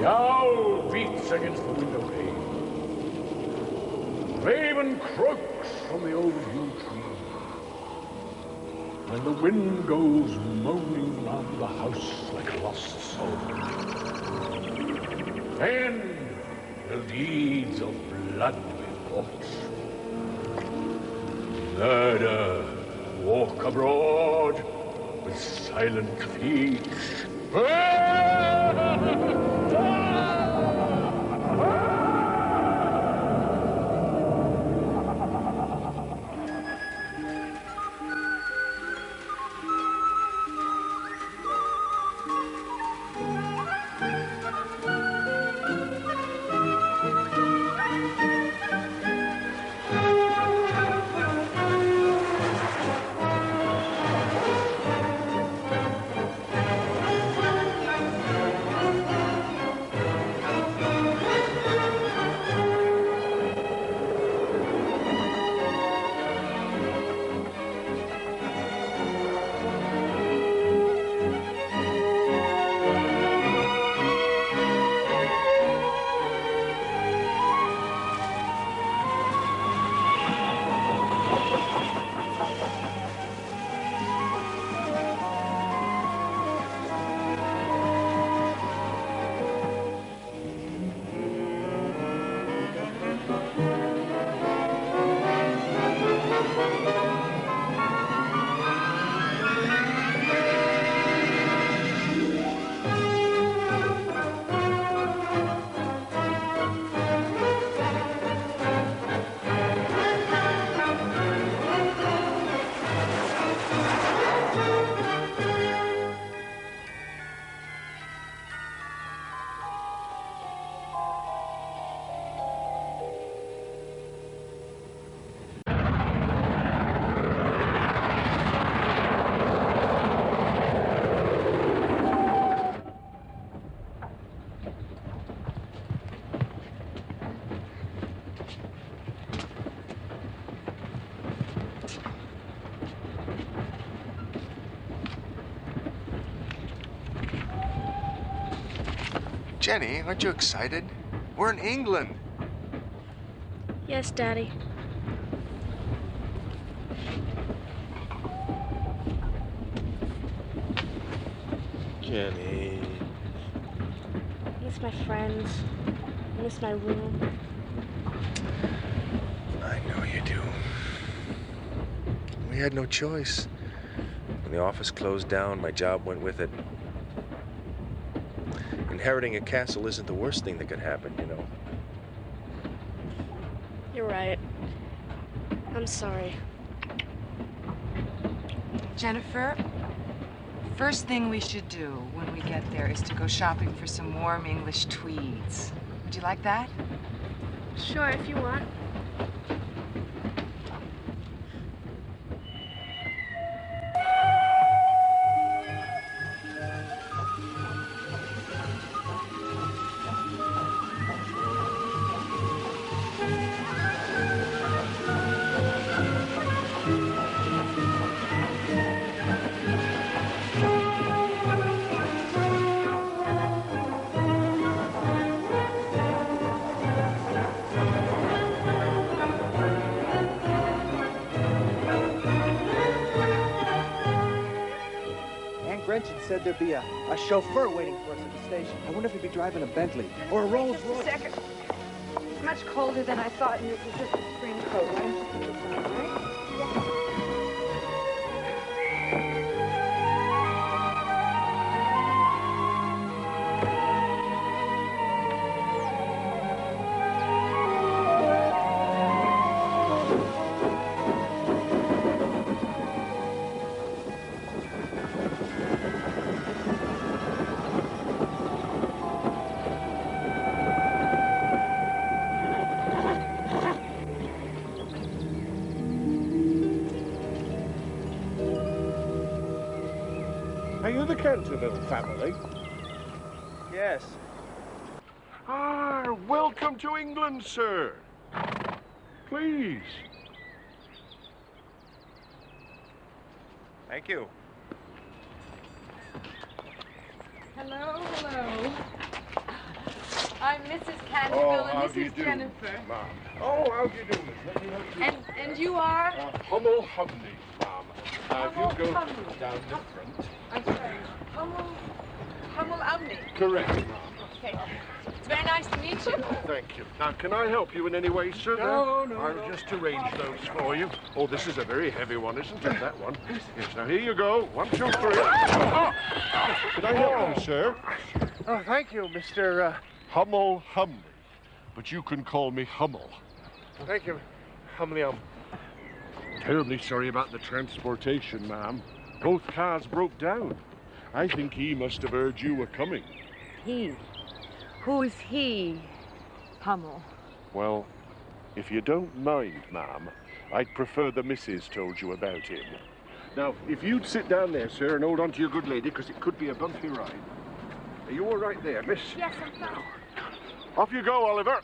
The owl beats against the window pane. The raven croaks from the old yew tree. And the wind goes moaning round the house like a lost soul. Then the deeds of blood be fought. Murder walk abroad with silent feet. Jenny, aren't you excited? We're in England. Yes, Daddy. Jenny. I miss my friends. I miss my room. I know you do. We had no choice. When the office closed down, my job went with it. Inheriting a castle isn't the worst thing that could happen, you know. You're right. I'm sorry. Jennifer, first thing we should do when we get there is to go shopping for some warm English tweeds. Would you like that? Sure, if you want. Said there'd be a chauffeur waiting for us at the station. I wonder if he'd be driving a Bentley or a Rolls Royce. Second. It's much colder than I thought, and this is just a spring coat. Why don't you put this on, all right? Are you the Canterville family? Yes. Ah, welcome to England, sir. Please. Thank you. Hello, hello. I'm Mrs. Canterville, and this is Jennifer. Ma'am. Oh, how do you do, miss? Let me help you. And you are? Hummel Humney, ma'am. If you go Hummel. down the front. I'm sorry. Hummel Umney. Correct, ma'am. Okay. It's very nice to meet you. Thank you. Now, can I help you in any way, sir? No. I'll just arrange those for you. Oh, this is a very heavy one, isn't it, that one? Yes, now here you go. 1, 2, 3. Can I help you, sir? Oh, thank you, Mr. Hummel Humney. But you can call me Hummel. Thank you, Humlium. Terribly sorry about the transportation, ma'am. Both cars broke down. I think he must have heard you were coming. He? Who is he, Hummel? Well, if you don't mind, ma'am, I'd prefer the missus told you about him. Now, if you'd sit down there, sir, and hold on to your good lady, because it could be a bumpy ride. Are you all right there, miss? Yes, I'm fine. Off you go, Oliver.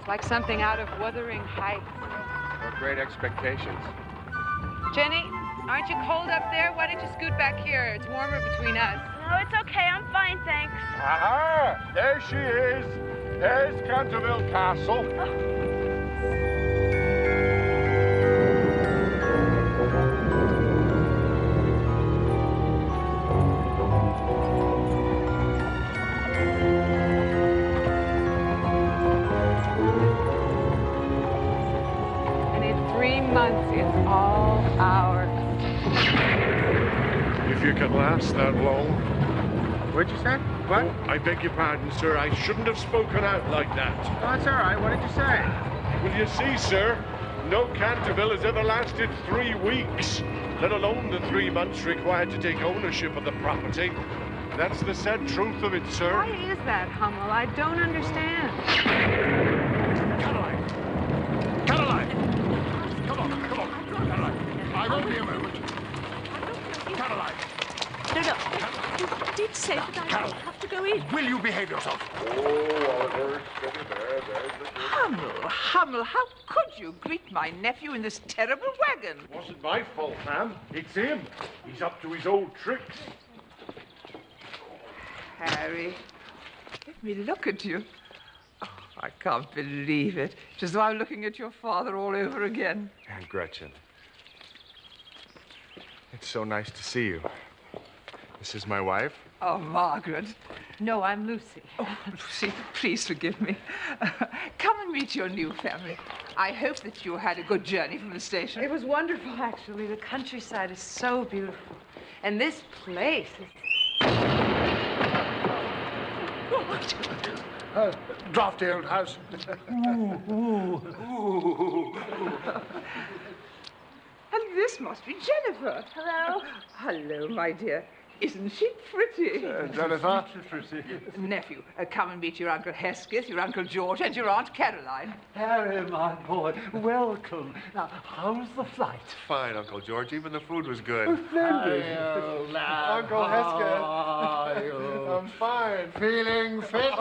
Like something out of Wuthering Heights. What great expectations. Jenny, aren't you cold up there? Why don't you scoot back here? It's warmer between us. No, it's okay. I'm fine, thanks. Aha! There she is. There's Canterville Castle. It's all ours. If you can last that long. What'd you say? What? I beg your pardon, sir. I shouldn't have spoken out like that. Oh, that's all right. What did you say? Well, you see, sir, no Canterville has ever lasted 3 weeks, let alone the 3 months required to take ownership of the property. That's the sad truth of it, sir. Why is that, Hummel? I don't understand. Caroline! Caroline! Come on, Caroline. I won't be a moment. Caroline! No. You did say that I have to go in. Will you behave yourself? Oh, Oliver, steady there. There's the good. Hummel, how could you greet my nephew in this terrible wagon? It wasn't my fault, ma'am. It's him. He's up to his old tricks. Harry, let me look at you. Oh, I can't believe it. It's as though I'm looking at your father all over again. And Gretchen. It's so nice to see you. This is my wife. Oh, Margaret. No, I'm Lucy. Oh, Lucy, please forgive me. Come and meet your new family. I hope that you had a good journey from the station. It was wonderful, actually. The countryside is so beautiful. And this place is... Drafty old house. And this must be Jennifer. Hello. Hello, my dear. Isn't she pretty? Jennifer. Nephew, come and meet your Uncle Hesketh, your Uncle George, and your Aunt Caroline. Harry, my boy, welcome. Now, how's the flight? Fine, Uncle George. Even the food was good. Uncle Hesketh. I'm fine. Feeling fit?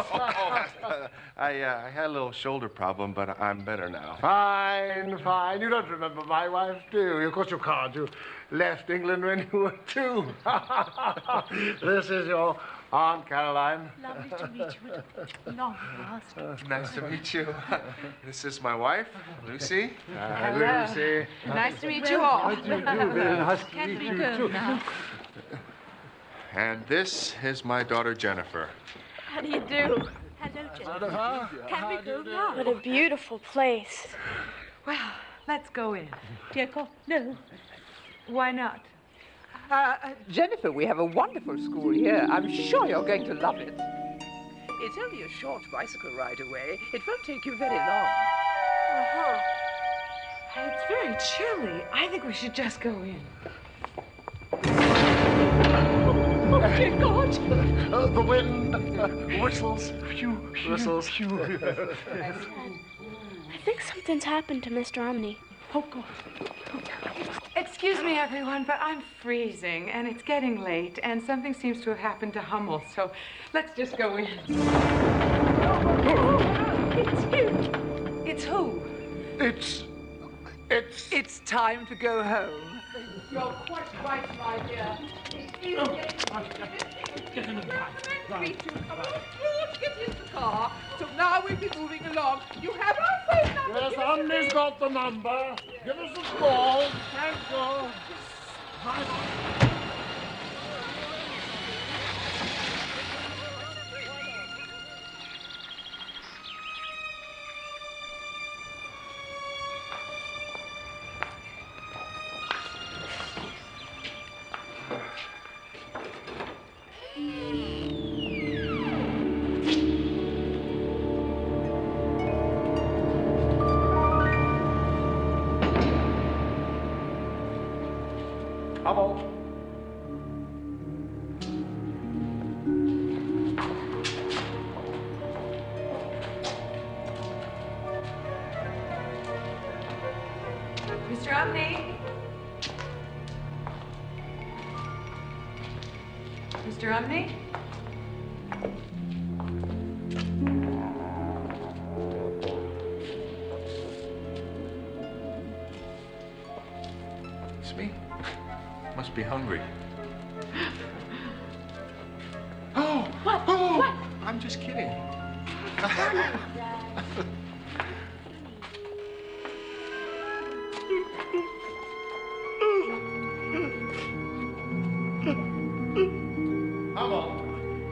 I had a little shoulder problem, but I'm better now. Fine. You don't remember my wife, do you? Of course you can't. You left England when you were 2. This is your Aunt Caroline. Lovely to meet you. Long last. Nice to meet you. This is my wife, Lucy. Lucy. Nice to meet you all. Very nice to Can't meet we you, go too. now? And this is my daughter, Jennifer. How do you do? Hello, Can we go now? What a beautiful place. Well, let's go in. Jacob, no. Why not? Jennifer, we have a wonderful school here. I'm sure you're going to love it. It's only a short bicycle ride away. It won't take you very long. Uh-huh. It's very chilly. I think we should just go in. Oh, dear God! The wind whistles. Whistles. I think something's happened to Mr. Omni. Oh, God. Excuse me, everyone, but I'm freezing, and it's getting late, and something seems to have happened to Hummel, so let's just go in. It's him. It's who? It's time to go home. You're quite right, my dear. Get in the car. Come on, get in the car. So now we'll be moving along. You have our phone number. Yes, Omni's got the number. Give us a call. Thank you. Mr. Omni? Mr. Omni? It's me. Must be hungry. What? Oh, What? I'm just kidding.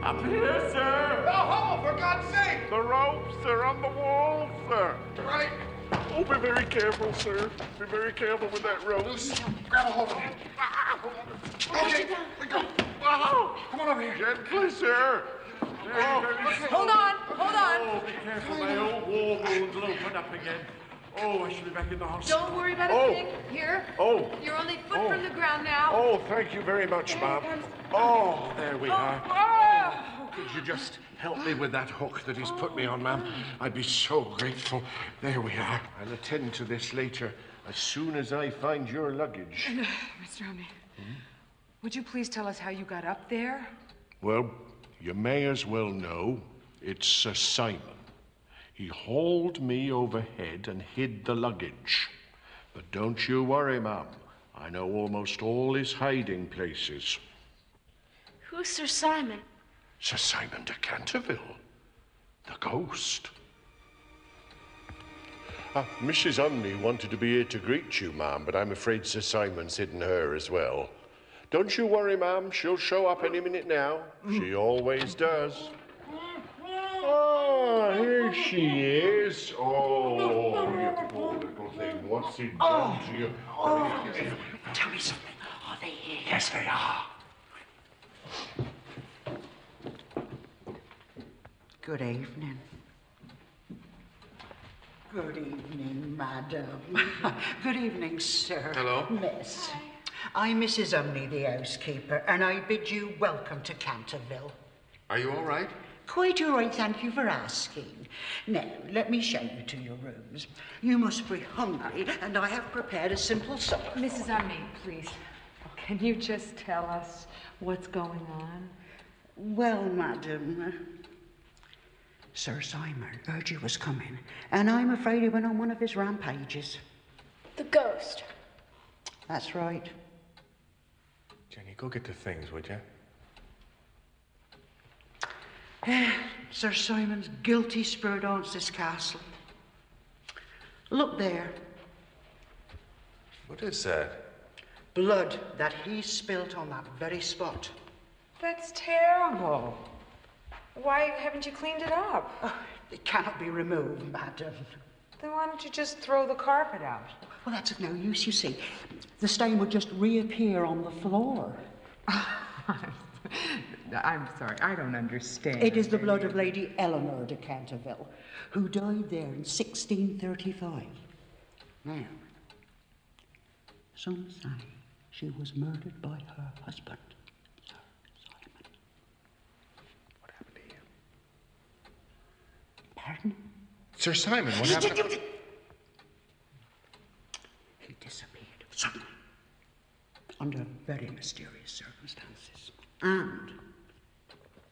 Up here, sir. Oh, Hummel, for God's sake! The ropes are on the wall, sir. Right. Oh, be very careful, sir. Be very careful with that rope. Grab a hold of it. Okay, we go. Come on over here. Gently, sir. Hold on, hold on. Oh, be careful. My old wall wounds will open up again. Oh, I should be back in the hospital. Don't worry about a Oh. thing. Here. Oh. You're only a foot from the ground now. Oh, thank you very much, ma'am. Oh, there we are. Could you just help me with that hook that he's put me on, ma'am? I'd be so grateful. There we are. I'll attend to this later, as soon as I find your luggage. Mr. Omni, would you please tell us how you got up there? Well, you may as well know it's Sir Simon. He hauled me overhead and hid the luggage. But don't you worry, ma'am. I know almost all his hiding places. Who's Sir Simon? Sir Simon de Canterville, the ghost. Mrs. Omni wanted to be here to greet you, ma'am, but I'm afraid Sir Simon's hidden her as well. Don't you worry, ma'am. She'll show up any minute now. She always does. Oh, here she is. Oh, you poor little thing. What's he done to you? Tell me something. Are they here? Yes, they are. Good evening. Good evening, madam. Good evening, sir. Hello. Miss. I'm Mrs. Omni, the housekeeper, and I bid you welcome to Canterville. Are you all right? Quite all right, thank you for asking. Now, let me show you to your rooms. You must be hungry, and I have prepared a simple supper. Mrs. Omni, please. Can you just tell us what's going on? Well, madam, Sir Simon heard you was coming, and I'm afraid he went on one of his rampages. The ghost. That's right. Jenny, go get the things, would you? Sir Simon's guilty spirit haunts this castle. Look there. What is that? Blood that he spilt on that very spot. That's terrible. Why haven't you cleaned it up? Oh, it cannot be removed, madam. Then why don't you just throw the carpet out? Well, that's of no use, you see. The stain would just reappear on the floor. I'm sorry, I don't understand. It is the blood of Lady Eleanor de Canterville, who died there in 1635. Now, some say she was murdered by her husband, Sir Simon. What happened to him? Pardon? Sir Simon, what happened? He disappeared suddenly, under very mysterious circumstances. And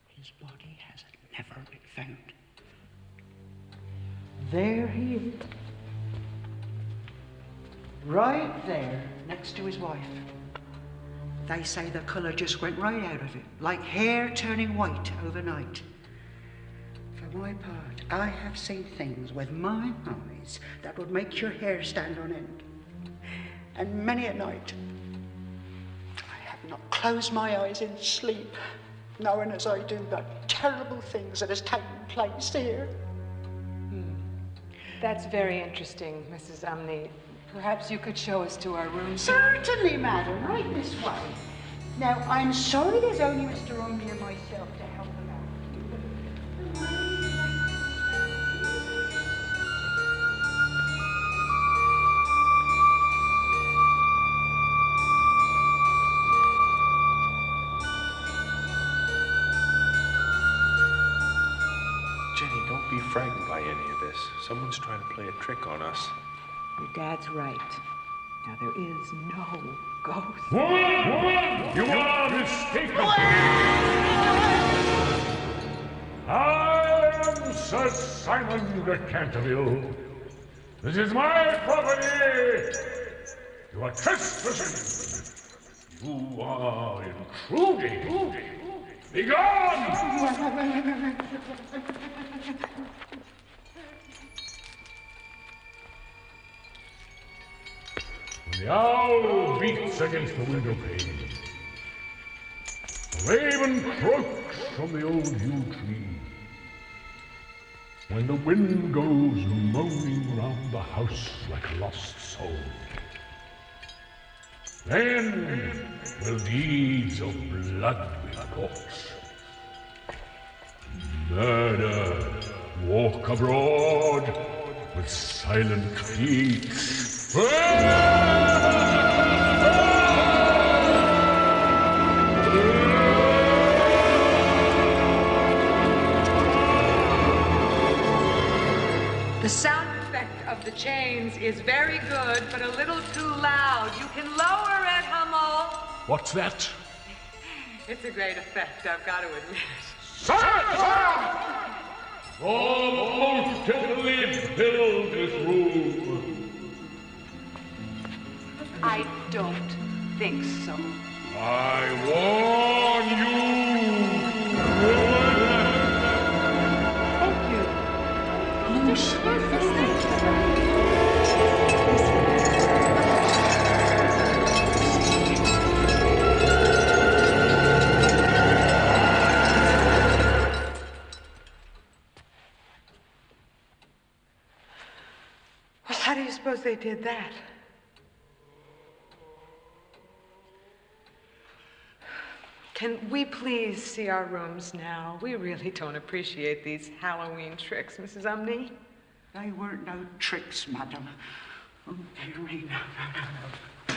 his body has never been found. There he is. Right there, next to his wife. They say the colour just went right out of it, like hair turning white overnight. For my part, I have seen things with my eyes that would make your hair stand on end. And many a night, I have not closed my eyes in sleep, knowing as I do the terrible things that has taken place here. That's very interesting, Mrs. Umney. Perhaps you could show us to our room. Certainly, madam, right this way. Now, I'm sorry there's only Mr. Umney and myself to help him out. Jenny, don't be frightened by any of this. Someone's trying to play a trick on us. Your dad's right. Now, there is no ghost. Woman! You are mistaken! I am Sir Simon de Canterville. This is my property! You are trespassing! You are intruding! Begone! The owl beats against the window pane. The raven croaks from the old yew tree. When the wind goes moaning round the house like a lost soul, then will deeds of blood be wrought. Murder walk abroad with silent feet. The sound effect of the chains is very good, but a little too loud. You can lower it, Hummel. What's that? It's a great effect, I've got to admit. Silence! Oh, totally fill this room. I don't think so. I warn you. Well, how do you suppose they did that? Can we please see our rooms now? We really don't appreciate these Halloween tricks, Mrs. Umney. They weren't no tricks, madam. Oh, dear me, no.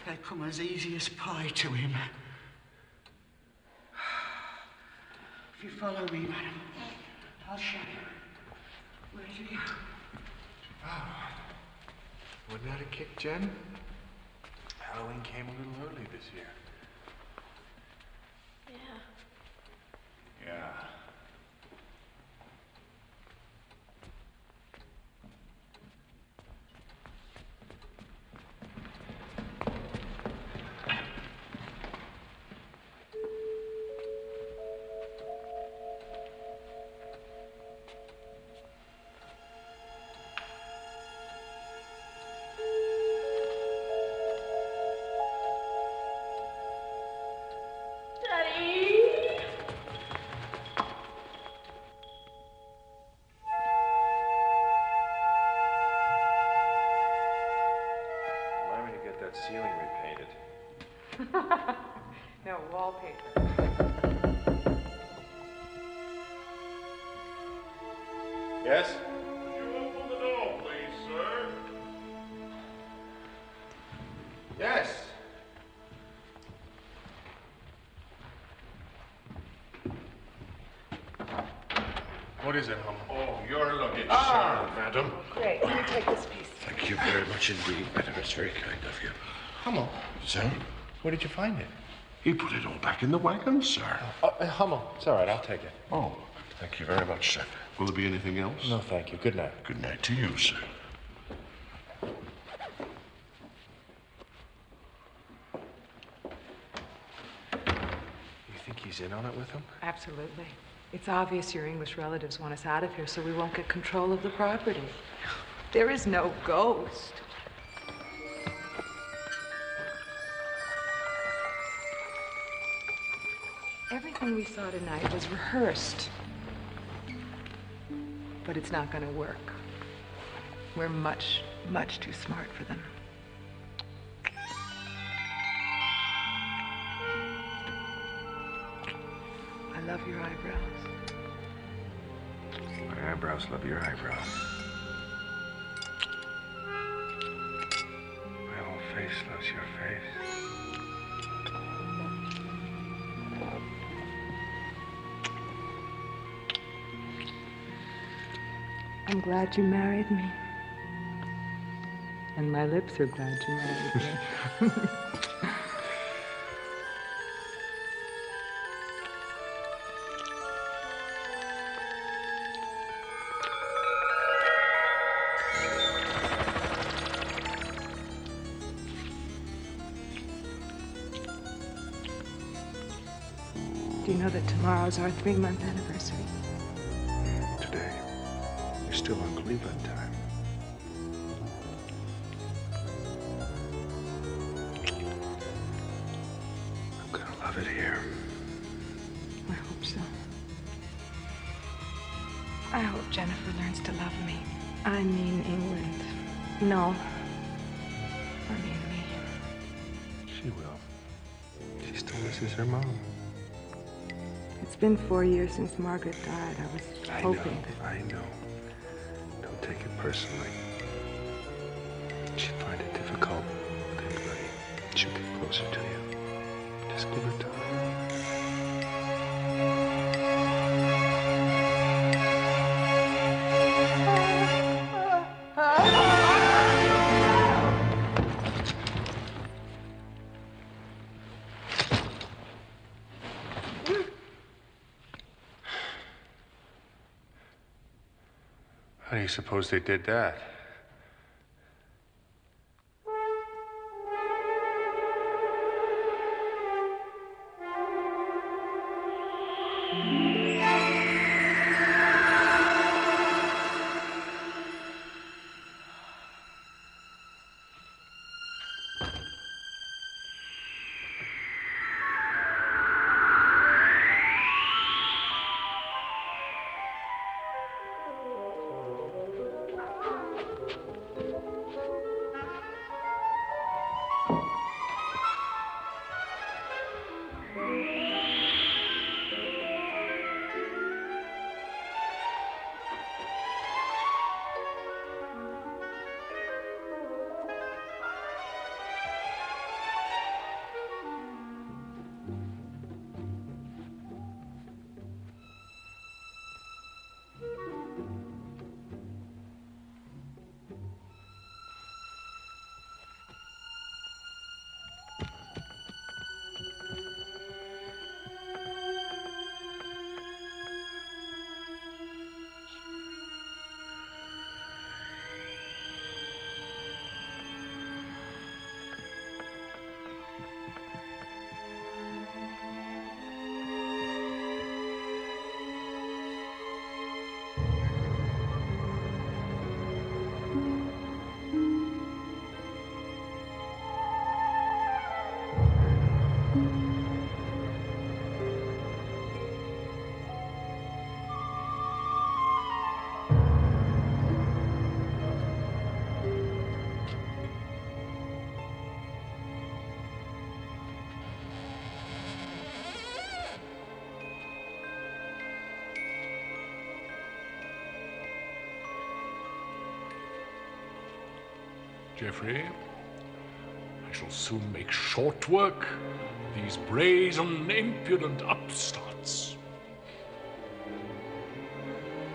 They come as easy as pie to him. If you follow me, madam, I'll show you. Where do you go? Wasn't that a kick, Jen? Halloween came a little early this year. Yeah. Yeah. wallpaper. Yes? Would you open the door, please, sir? Yes. What is it, Hum? Oh, your luggage, sir, madam. Great. Let me take this piece. Thank you very much indeed, madam. It's very kind of you. Hummel, Sir? where did you find it? He put it all back in the wagon, sir. Hummel, it's all right, I'll take it. Oh, thank you very much, sir. Will there be anything else? No, thank you. Good night. Good night to you, sir. You think he's in on it with him? Absolutely. It's obvious your English relatives want us out of here so we won't get control of the property. There is no ghost. Everything we saw tonight was rehearsed. But it's not going to work. We're much, much too smart for them. I love your eyebrows. My eyebrows love your eyebrows. My whole face loves your face. I'm glad you married me. And my lips are glad you married me. Do you know that tomorrow's our 3-month anniversary? Today, you're still on Cleveland time. I'm gonna love it here. I hope so. I hope Jennifer learns to love me. I mean England. No. I mean me. She will. She still misses her mom. It's been 4 years since Margaret died. I was hoping that... I know. Don't take it personally. She'd find it difficult with anybody. She'll get closer to you. Just give her time. How do you suppose they did that? Geoffrey, I shall soon make short work of these brazen, impudent upstarts.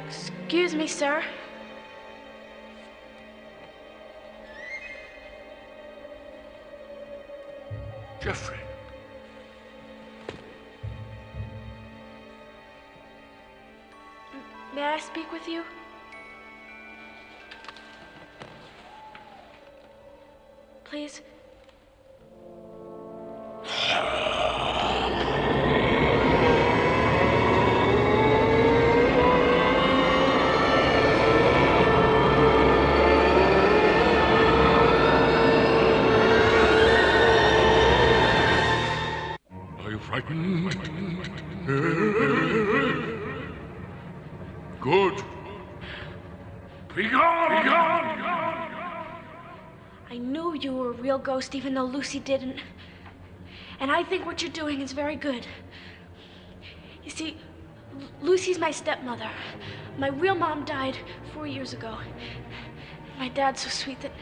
Excuse me, sir. Geoffrey. May I speak with you? Please. Are you frightened? Good. Be gone! Be gone! I knew you were a real ghost even though Lucy didn't. And I think what you're doing is very good. You see, Lucy's my stepmother. My real mom died 4 years ago. My dad's so sweet that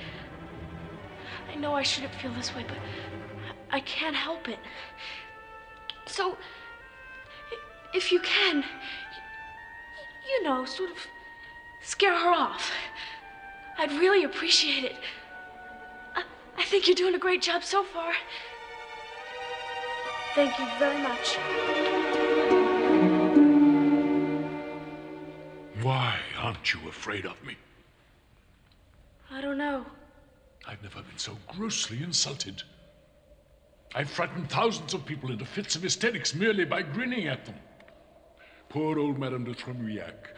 I know I shouldn't feel this way, but I can't help it. So, if you can, you know, sort of scare her off. I'd really appreciate it. I think you're doing a great job so far. Thank you very much. Why aren't you afraid of me? I don't know. I've never been so grossly insulted. I've frightened thousands of people into fits of hysterics merely by grinning at them. Poor old Madame de Tremouillac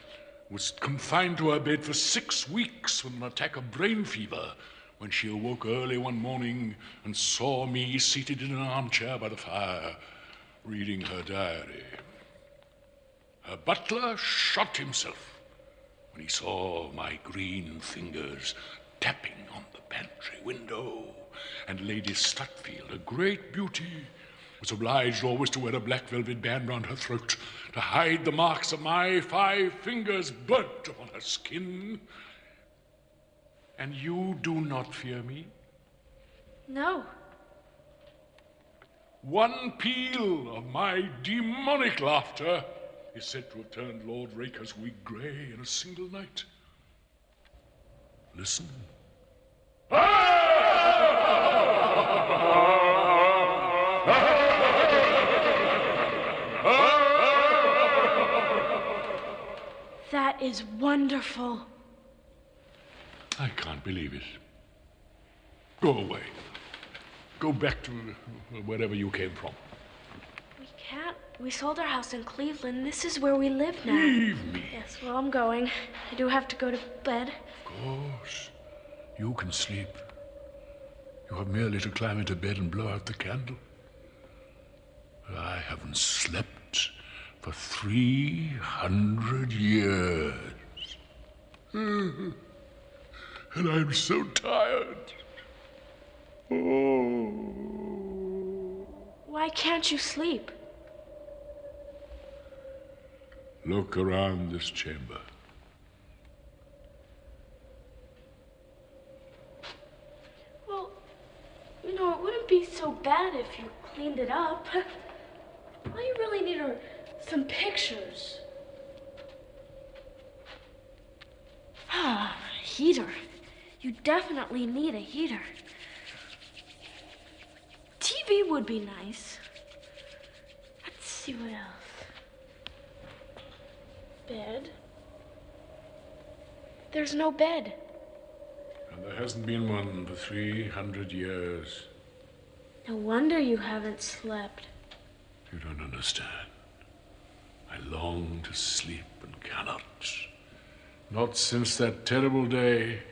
was confined to her bed for 6 weeks with an attack of brain fever when she awoke early one morning and saw me seated in an armchair by the fire, reading her diary. Her butler shot himself when he saw my green fingers tapping on the pantry window, and Lady Stutfield, a great beauty, was obliged always to wear a black velvet band round her throat to hide the marks of my 5 fingers burnt upon her skin. And you do not fear me? No. One peal of my demonic laughter is said to have turned Lord Raker's wig grey in a single night. Listen. That is wonderful. I can't believe it. Go away. Go back to wherever you came from. We can't. We sold our house in Cleveland. This is where we live now. Leave me. Yes, well, I'm going. I do have to go to bed. Of course. You can sleep. You have merely to climb into bed and blow out the candle. I haven't slept for 300 years. And I'm so tired. Oh. Why can't you sleep? Look around this chamber. Well, you know, it wouldn't be so bad if you cleaned it up. All you really need are some pictures. Ah, a heater. You definitely need a heater. TV would be nice. Let's see what else. Bed. There's no bed. And there hasn't been one for 300 years. No wonder you haven't slept. You don't understand. I long to sleep and cannot. Not since that terrible day.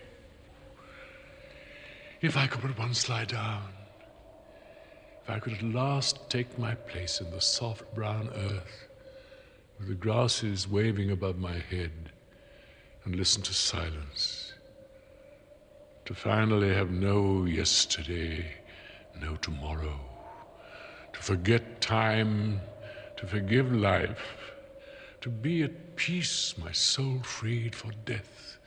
If I could but once lie down. If I could at last take my place in the soft brown earth, with the grasses waving above my head, and listen to silence. To finally have no yesterday, no tomorrow. To forget time, to forgive life. To be at peace, my soul freed for death.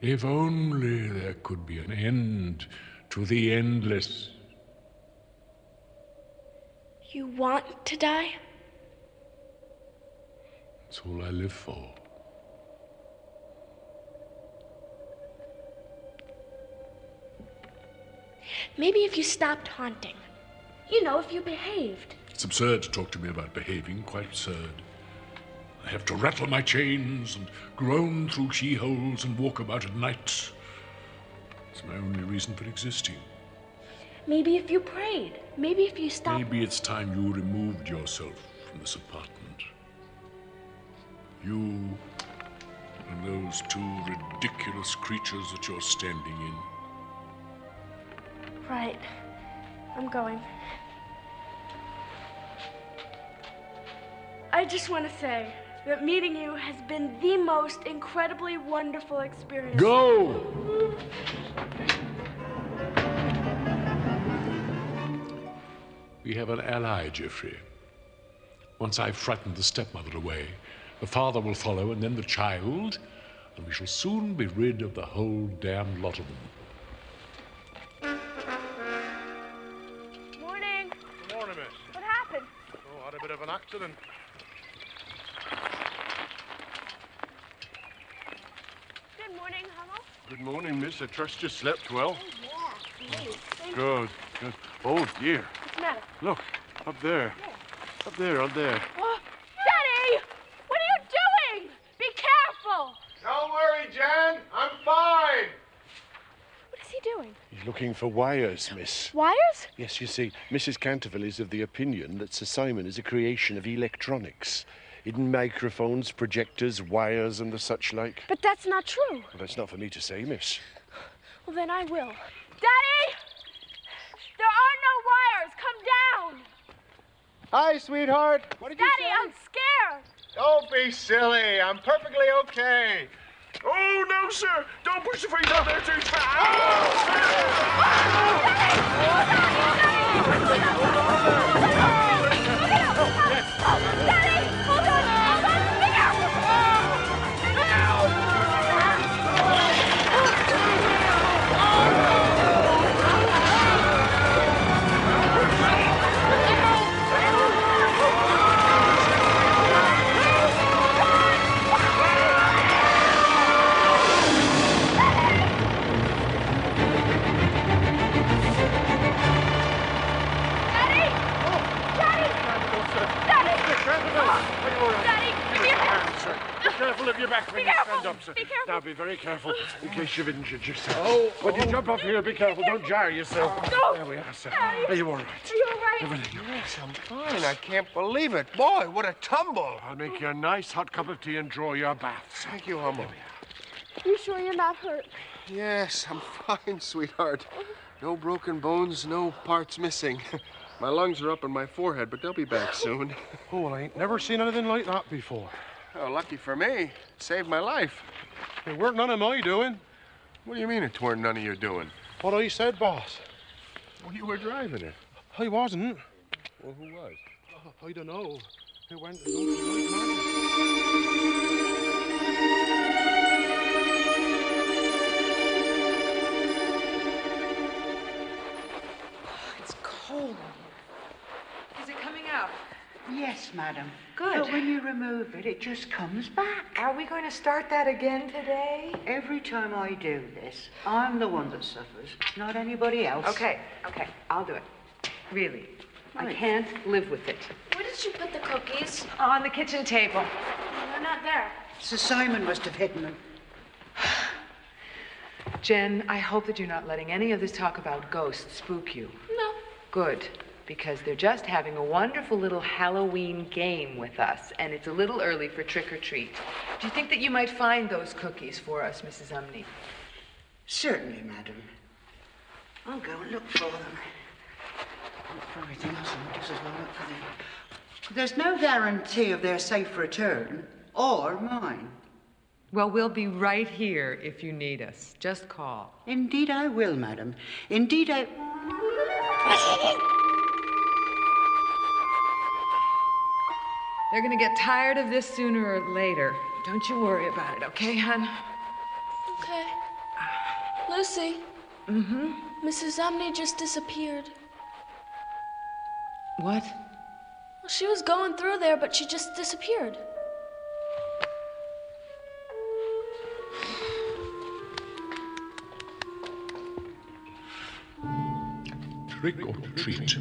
If only there could be an end to the endless. You want to die? That's all I live for. Maybe if you stopped haunting. You know, if you behaved. It's absurd to talk to me about behaving, quite absurd. I have to rattle my chains and groan through keyholes and walk about at night. It's my only reason for existing. Maybe if you prayed. Maybe if you stopped... Maybe it's time you removed yourself from this apartment. You and those two ridiculous creatures that you're standing in. Right. I'm going. I just want to say that meeting you has been the most incredibly wonderful experience. Go! We have an ally, Geoffrey. Once I've frightened the stepmother away, the father will follow, and then the child, and we shall soon be rid of the whole damned lot of them. Morning. Good morning, miss. What happened? Oh, I had a bit of an accident. Good morning, Hummel. Good morning, miss. I trust you slept well. Oh, yeah. Great. Thank you. Good, good. Oh, dear. What's the matter? Look, up there. Up there, up there. Oh, Daddy! What are you doing? Be careful! Don't worry, Jan. I'm fine. What is he doing? He's looking for wires, miss. Wires? Yes, you see, Mrs. Canterville is of the opinion that Sir Simon is a creation of electronics. Hidden microphones, projectors, wires, and the such like. But that's not true. Well, that's not for me to say, miss. Well, then I will. Daddy! There are no wires. Come down. Hi, sweetheart. What did you Daddy, say? I'm scared. Don't be silly. I'm perfectly okay. Oh, no, sir! Don't push the freeze out there too fast! Daddy, hold on! Hold on! Be careful of your back when you stand up, sir. Be careful. Now, be very careful in case you've injured yourself. When you jump up here, be careful. Don't jar yourself. No. There we are, sir. Daddy. Are you all right? Are you all right? Everything all right? Yes, I'm fine. I can't believe it. Boy, what a tumble. I'll make you a nice hot cup of tea and draw your bath, sir. Thank you, Hummel. You sure you're not hurt? Yes, I'm fine, sweetheart. No broken bones, no parts missing. My lungs are up on my forehead, but they'll be back soon. Oh, well, I ain't never seen anything like that before. Oh, lucky for me. It saved my life. It weren't none of my doing. What do you mean it weren't none of your doing? What I said, boss. Well, you were driving it. I wasn't. Well, who was? I don't know. It went as though It's cold. Is it coming out? Yes, madam. Good. But when you remove it, it just comes back. Are we going to start that again today? Every time I do this, I'm the one that suffers, not anybody else. Okay, I'll do it. Really. I can't live with it. Where did you put the cookies? On the kitchen table. They're not there. Sir Simon must have hidden them. Jen, I hope that you're not letting any of this talk about ghosts spook you. No. Good, because they're just having a wonderful little Halloween game with us, and it's a little early for trick or treat. Do you think that you might find those cookies for us, Mrs. Umney? Certainly, madam. I'll go and look for them. For everything else, I might just as well look for them. There's no guarantee of their safe return, or mine. Well, we'll be right here if you need us. Just call. Indeed I will, madam. Indeed I... They're gonna get tired of this sooner or later. Don't you worry about it, okay, hon? Okay. Lucy. Mm-hmm. Mrs. Umney just disappeared. What? Well, she was going through there, but she just disappeared. Trick or treat?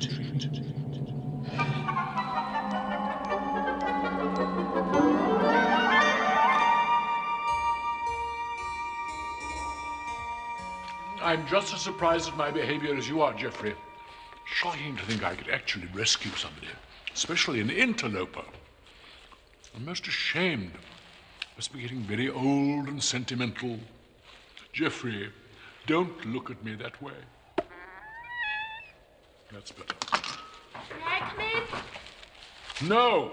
I'm just as surprised at my behavior as you are, Geoffrey. Shocking to think I could actually rescue somebody, especially an interloper. I'm most ashamed. Must be getting very old and sentimental. Geoffrey, don't look at me that way. That's better. May I come in? No!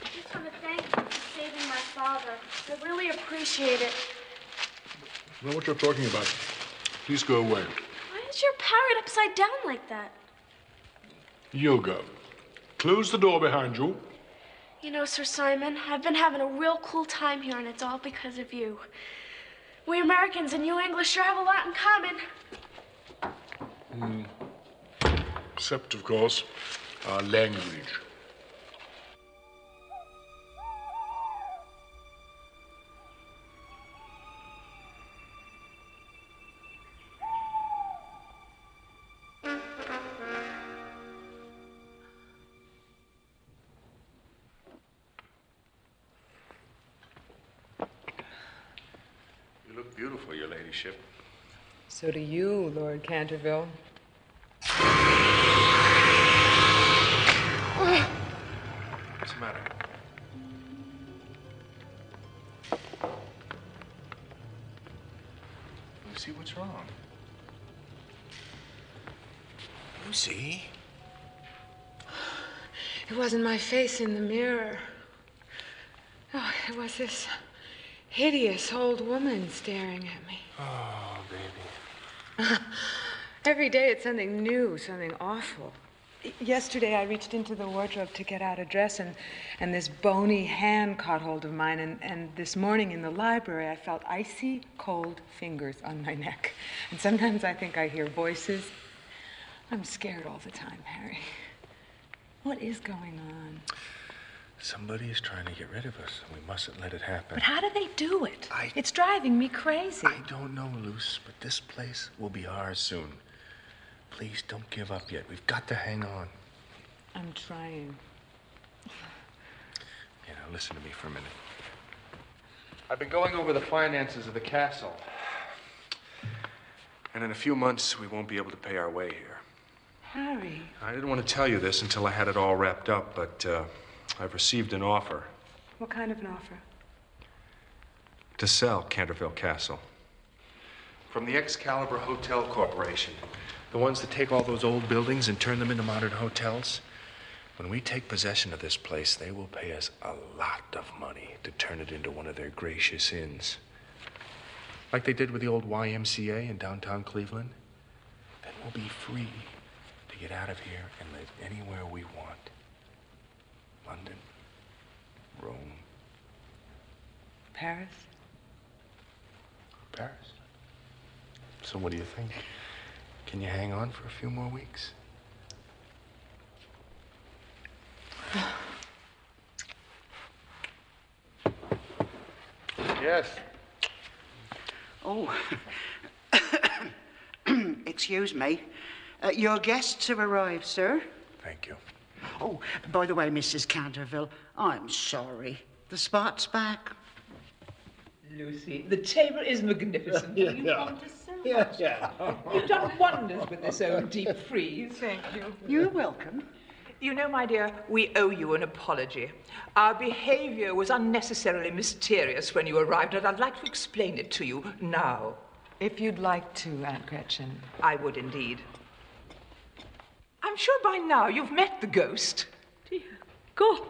I just want to thank you for saving my father. I really appreciate it. I know what you're talking about. Please go away. Why is your parrot upside down like that? You go. Close the door behind you. You know, Sir Simon, I've been having a real cool time here, and it's all because of you. We Americans and you English sure have a lot in common. Except, of course, our language. You look beautiful, your ladyship. So do you, Lord Canterville. What's the matter? Lucy, what's wrong? Lucy? It wasn't my face in the mirror. Oh, it was this hideous old woman staring at me. Oh, baby. Every day it's something new, something awful. Yesterday I reached into the wardrobe to get out a dress, and this bony hand caught hold of mine, and this morning in the library I felt icy cold fingers on my neck. And sometimes I think I hear voices. I'm scared all the time, Harry. What is going on? Somebody is trying to get rid of us. We mustn't let it happen. But how do they do it? It's driving me crazy. I don't know, Luce, but this place will be ours soon. Please don't give up yet. We've got to hang on. I'm trying. Yeah, now listen to me for a minute. I've been going over the finances of the castle. And in a few months, we won't be able to pay our way here. Harry. I didn't want to tell you this until I had it all wrapped up, but I've received an offer What kind of an offer? to sell Canterville Castle. From the Excalibur Hotel Corporation. The ones that take all those old buildings and turn them into modern hotels. When we take possession of this place, they will pay us a lot of money to turn it into one of their gracious inns. Like they did with the old YMCA in downtown Cleveland. Then we'll be free to get out of here and live anywhere we want. London, Rome, Paris? Paris. So what do you think? Can you hang on for a few more weeks? Yes. Oh, excuse me. Your guests have arrived, sir. Thank you. Oh, by the way, Mrs. Canterville, I'm sorry. The spot's back. Lucy, the table is magnificent. You've gone to so much. You've done wonders with this old deep freeze. Thank you. You're welcome. You know, my dear, we owe you an apology. Our behavior was unnecessarily mysterious when you arrived, and I'd like to explain it to you now. If you'd like to, Aunt Gretchen. I would indeed. I'm sure by now you've met the ghost. Dear God.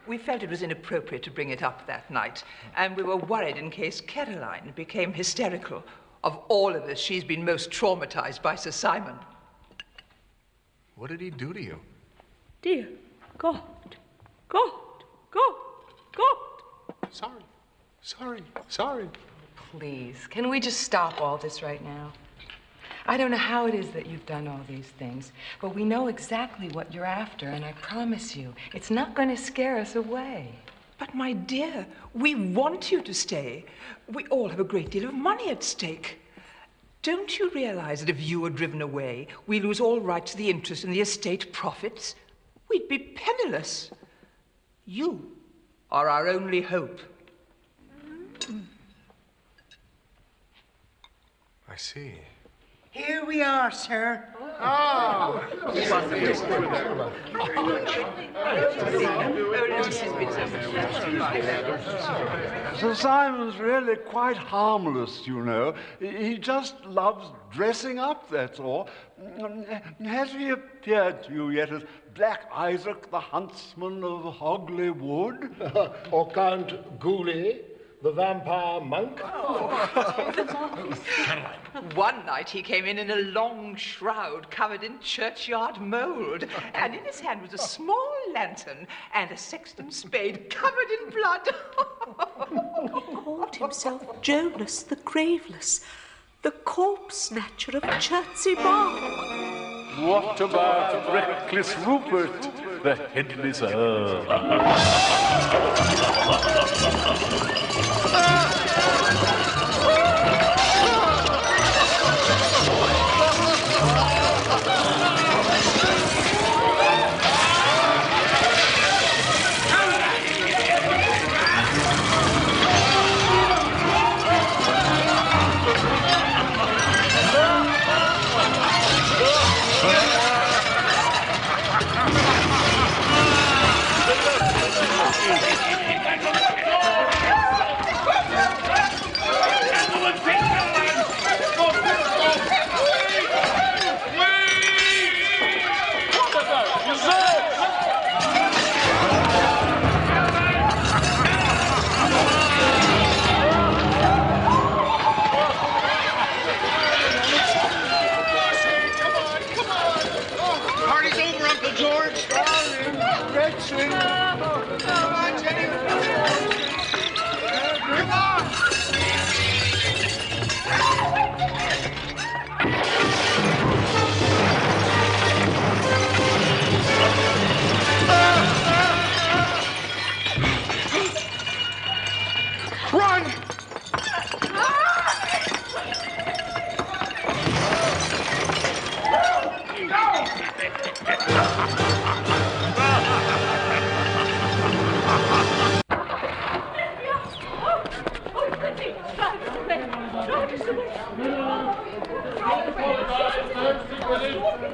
We felt it was inappropriate to bring it up that night, and we were worried in case Caroline became hysterical. Of all of us, she's been most traumatized by Sir Simon. What did he do to you? Dear God. God. God. God. Sorry. Sorry. Sorry. please. Can we just stop all this right now? I don't know how it is that you've done all these things, but we know exactly what you're after, and I promise you, it's not going to scare us away. But, my dear, we want you to stay. We all have a great deal of money at stake. Don't you realize that if you were driven away, we lose all right to the interest in the estate profits? We'd be penniless. You are our only hope. I see. Here we are, sir. Sir Simon's really quite harmless, you know. He just loves dressing up, that's all. Has he appeared to you yet as Black Isaac, the huntsman of Hogley Wood? Or Count Ghoulie, the vampire monk? One night he came in a long shroud covered in churchyard mould, and in his hand was a small lantern and a sexton spade covered in blood. He called himself Jonas the Graveless, the corpse snatcher of Chertsey Bar. What about reckless Rupert, the headless Earl?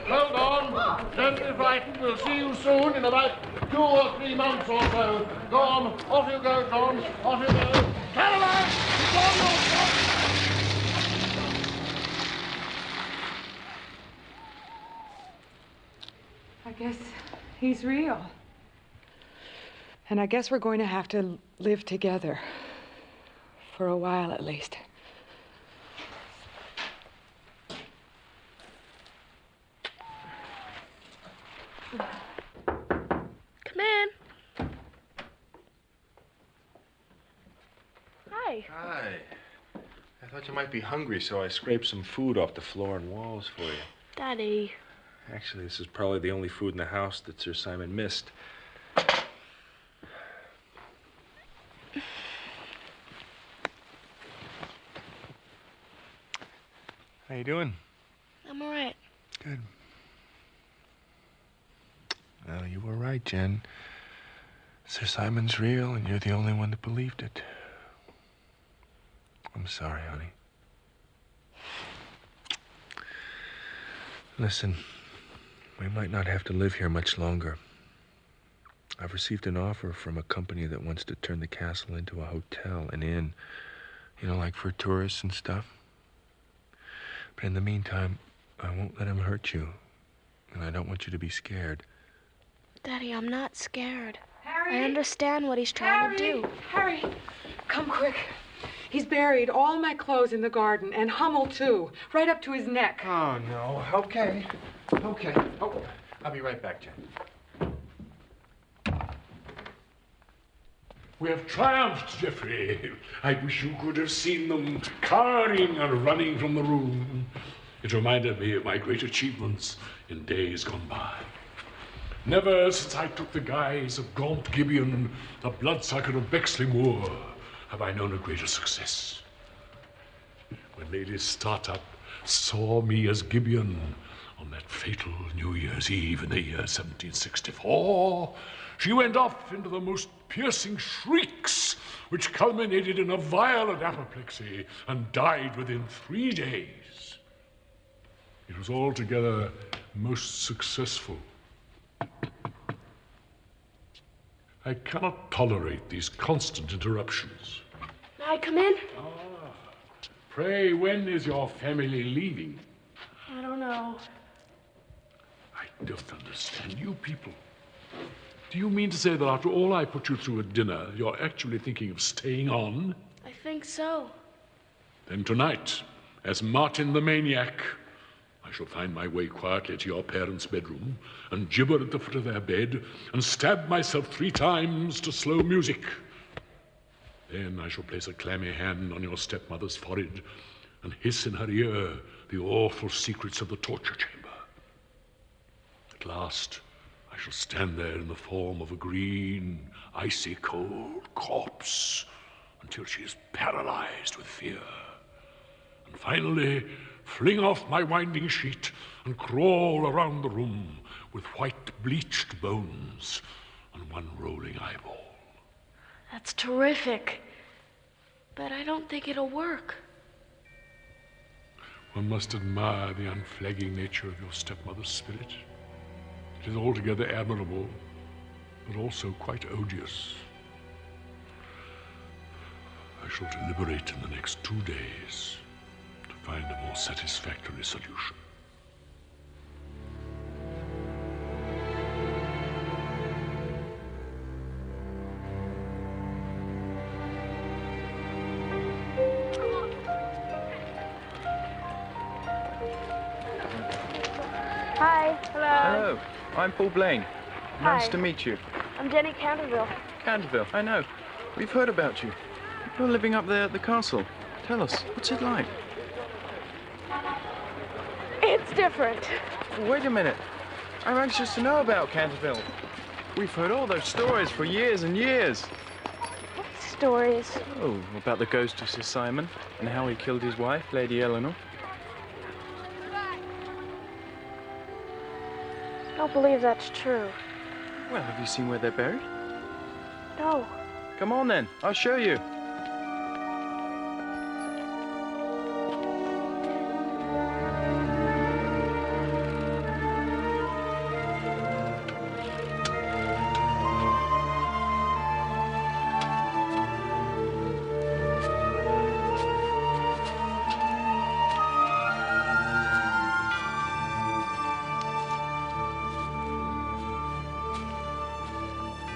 Hold on. Don't be frightened. We'll see you soon in about 2 or 3 months or so. Go on. Off you go, John. Off you go. Caroline! It's on your top! I guess he's real. And I guess we're going to have to live together. For a while, at least. Come in. Hi. Hi. I thought you might be hungry, so I scraped some food off the floor and walls for you. Daddy. Actually, this is probably the only food in the house that Sir Simon missed. How you doing? I'm all right. Good. Well, you were right, Jen. Sir Simon's real, and you're the only one that believed it. I'm sorry, honey. Listen, we might not have to live here much longer. I've received an offer from a company that wants to turn the castle into a hotel, an inn. You know, like for tourists and stuff. But in the meantime, I won't let him hurt you. And I don't want you to be scared. Daddy, I'm not scared. Harry! I understand what he's trying to do. Harry! Come quick. He's buried all my clothes in the garden, and Hummel, too. Right up to his neck. Oh, no. Okay. Okay. Oh, I'll be right back, Jen. We have triumphed, Geoffrey. I wish you could have seen them cowering and running from the room. It reminded me of my great achievements in days gone by. Never since I took the guise of Gaunt Gibeon, the bloodsucker of Bexley Moor, have I known a greater success. When Lady Startup saw me as Gibeon on that fatal New Year's Eve in the year 1764, she went off into the most piercing shrieks, which culminated in a violent apoplexy and died within 3 days. It was altogether most successful. I cannot tolerate these constant interruptions. May I come in? Pray, when is your family leaving? I don't know. I don't understand you people. Do you mean to say that after all I put you through at dinner, you're actually thinking of staying on? I think so. Then tonight, as Martin the Maniac, I shall find my way quietly to your parents' bedroom and gibber at the foot of their bed and stab myself 3 times to slow music. Then I shall place a clammy hand on your stepmother's forehead and hiss in her ear the awful secrets of the torture chamber. At last, I shall stand there in the form of a green, icy cold corpse until she is paralyzed with fear. And finally, fling off my winding sheet and crawl around the room with white bleached bones and one rolling eyeball. That's terrific. But I don't think it'll work. One must admire the unflagging nature of your stepmother's spirit. It is altogether admirable, but also quite odious. I shall deliberate in the next 2 days to find a more satisfactory solution. Hi. Hello. Hello. I'm Paul Blaine. Nice Hi. to meet you. I'm Jenny Canterville. Canterville, I know. We've heard about you. You're living up there at the castle. Tell us, what's it like? It's different. Wait a minute. I'm anxious to know about Canterville. We've heard all those stories for years and years. Stories. Oh, about the ghost of Sir Simon and how he killed his wife, Lady Eleanor. I don't believe that's true. Well, have you seen where they're buried? No. Come on then, I'll show you.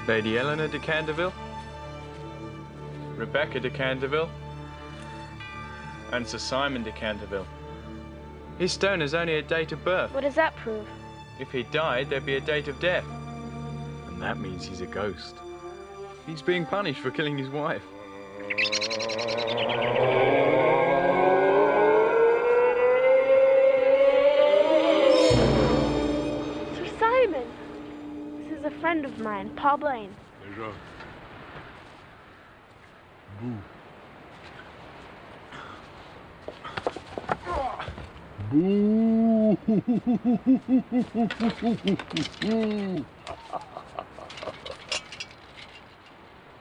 Lady Eleanor de Canterville, Rebecca de Canterville, and Sir Simon de Canterville. His stone has only a date of birth. What does that prove? If he died, there'd be a date of death. And that means he's a ghost. He's being punished for killing his wife. Sir Simon! This is a friend of mine, Paul Blaine. Pleasure. Boo. Boo!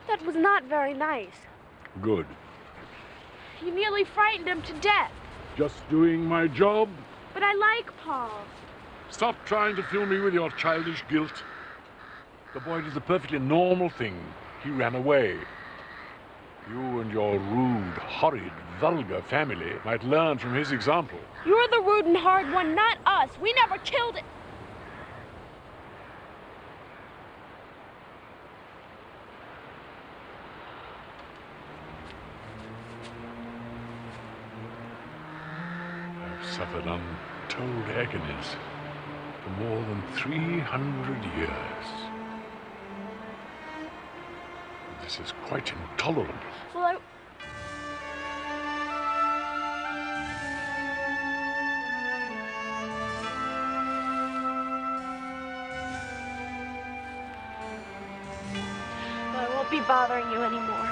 That was not very nice. Good. You nearly frightened him to death. Just doing my job. But I like Paul. Stop trying to fill me with your childish guilt. The boy did a perfectly normal thing. He ran away. You and your rude, horrid, vulgar family might learn from his example. You're the rude and hard one, not us. We never killed it. I've suffered untold agonies for more than 300 years. This This is quite intolerable. Well, I won't be bothering you anymore.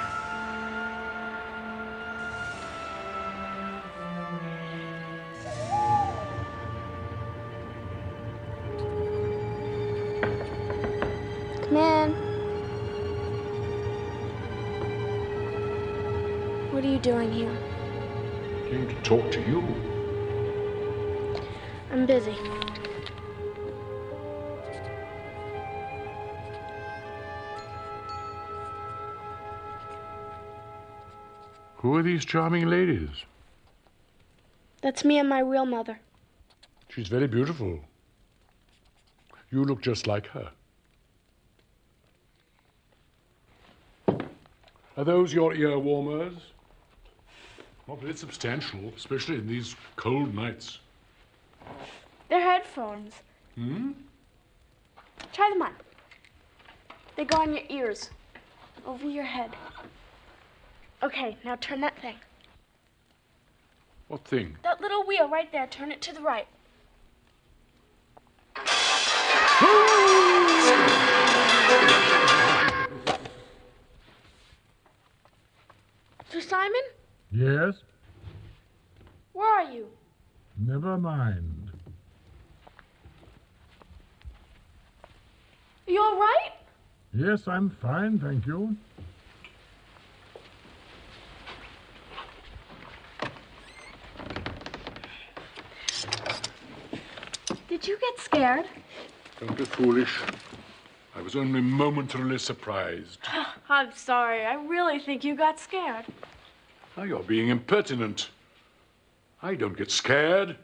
Come in. What are you doing here? Came to talk to you. I'm busy. Who are these charming ladies? That's me and my real mother. She's very beautiful. You look just like her. Are those your ear warmers? Not very substantial, especially in these cold nights. They're headphones. Try them on. They go on your ears, over your head. Okay, now turn that thing. What thing? That little wheel right there, turn it to the right. Sir Simon? Yes? Where are you? Never mind. Are you all right? Yes, I'm fine, thank you. Did you get scared? Don't be foolish. I was only momentarily surprised. I'm sorry. I really think you got scared. Now you're being impertinent. I don't get scared.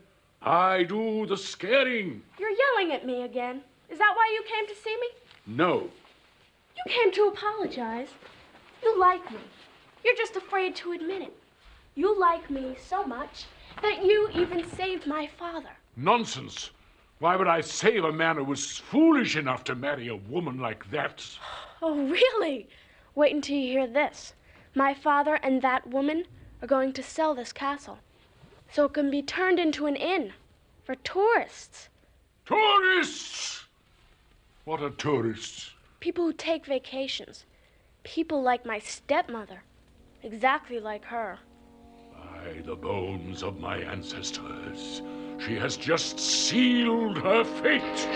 I do the scaring. You're yelling at me again. Is that why you came to see me? No. You came to apologize. You like me. You're just afraid to admit it. You like me so much that you even saved my father. Nonsense. Why would I save a man who was foolish enough to marry a woman like that? Oh, really? Wait until you hear this. My father and that woman are going to sell this castle so it can be turned into an inn for tourists. Tourists! What are tourists? People who take vacations. People like my stepmother. Exactly like her. By the bones of my ancestors, she has just sealed her fate.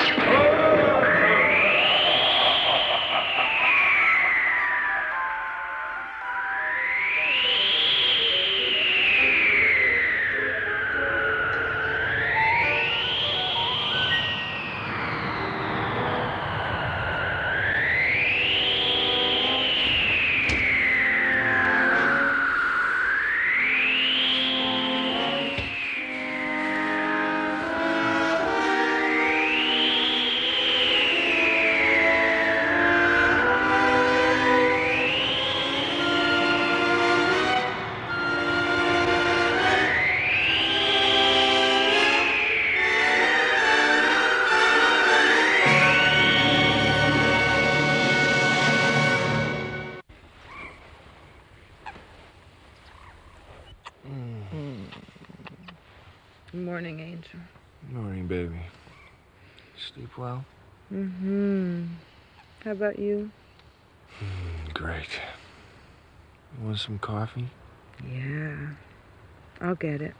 Morning, Angel. Morning, baby. Sleep well? Mm-hmm. How about you? Great. You want some coffee? Yeah. I'll get it.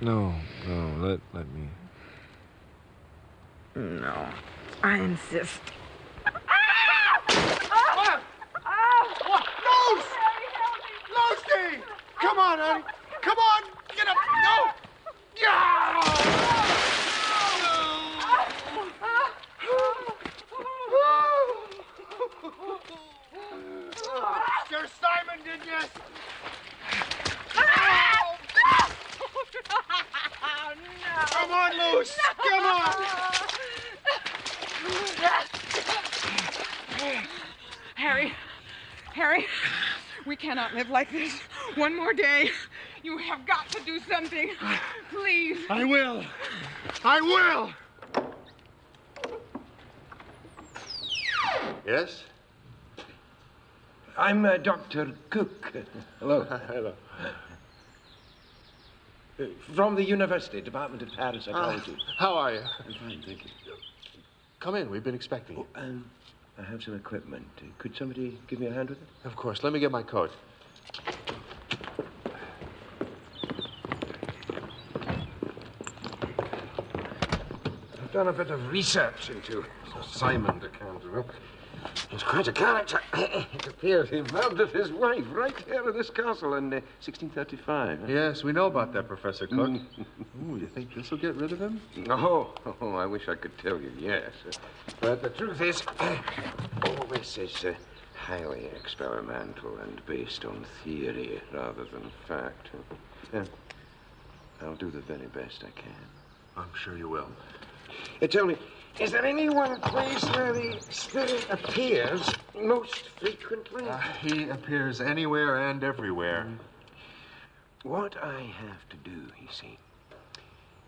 No, let me. No. I insist. Lucy! Come on, honey. Come on. Get up. Go. Yeah! Sir Simon did this. Oh, no. Come on, Luce. Come on. Harry, we cannot live like this. One more day. You have got to do something. Please. I will. I will. Yes? I'm Dr. Cook. Hello. Hello. From the University, Department of Parapsychology. How are you? I'm fine, thank you. Come in. We've been expecting you. I have some equipment. Could somebody give me a hand with it? Of course. Let me get my coat. I've done a bit of research into Sir Simon de Canterville. He's quite a character. It appears he murdered his wife right here in this castle in 1635. Yes, we know about that, Professor Cook. Ooh, you think this will get rid of him? Oh, I wish I could tell you, yes. But the truth is, all this is highly experimental and based on theory rather than fact. I'll do the very best I can. I'm sure you will. Tell me, is there any one place where the spirit appears most frequently? He appears anywhere and everywhere. What I have to do, you see,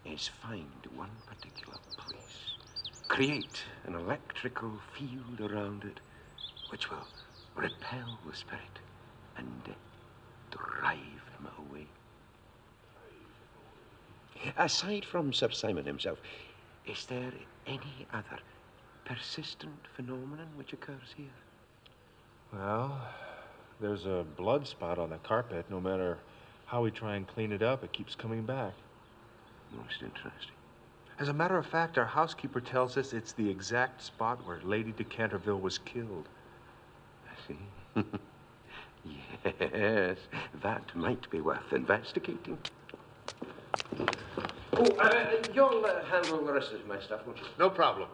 is find one particular place, create an electrical field around it, which will repel the spirit and drive him away. Aside from Sir Simon himself, is there any other persistent phenomenon which occurs here? Well, there's a blood spot on the carpet. No matter how we try and clean it up, it keeps coming back. Most interesting. As a matter of fact, our housekeeper tells us it's the exact spot where Lady de Canterville was killed. I see. Yes, that might be worth investigating. Oh, you'll handle the rest of my stuff, won't you? No problem.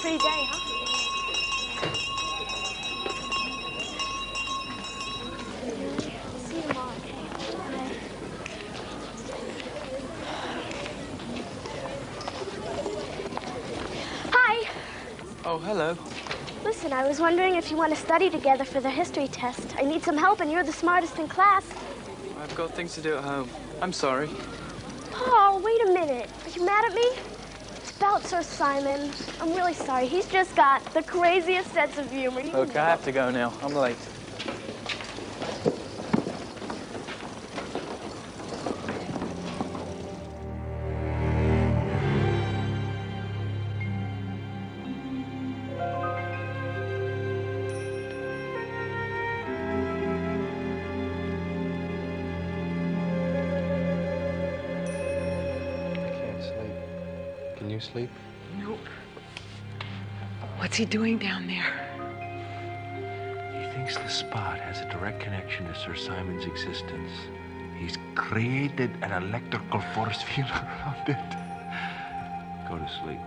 Pretty day, huh? See you tomorrow, okay? Hi. Oh, hello. Listen, I was wondering if you want to study together for the history test. I need some help, and you're the smartest in class. I've got things to do at home. I'm sorry. Paul, wait a minute. Are you mad at me? It's about Sir Simon. I'm really sorry. He's just got the craziest sense of humor. Look, I have to go now. I'm late. Can you sleep? Nope. What's he doing down there? He thinks the spot has a direct connection to Sir Simon's existence. He's created an electrical force field around it. Go to sleep.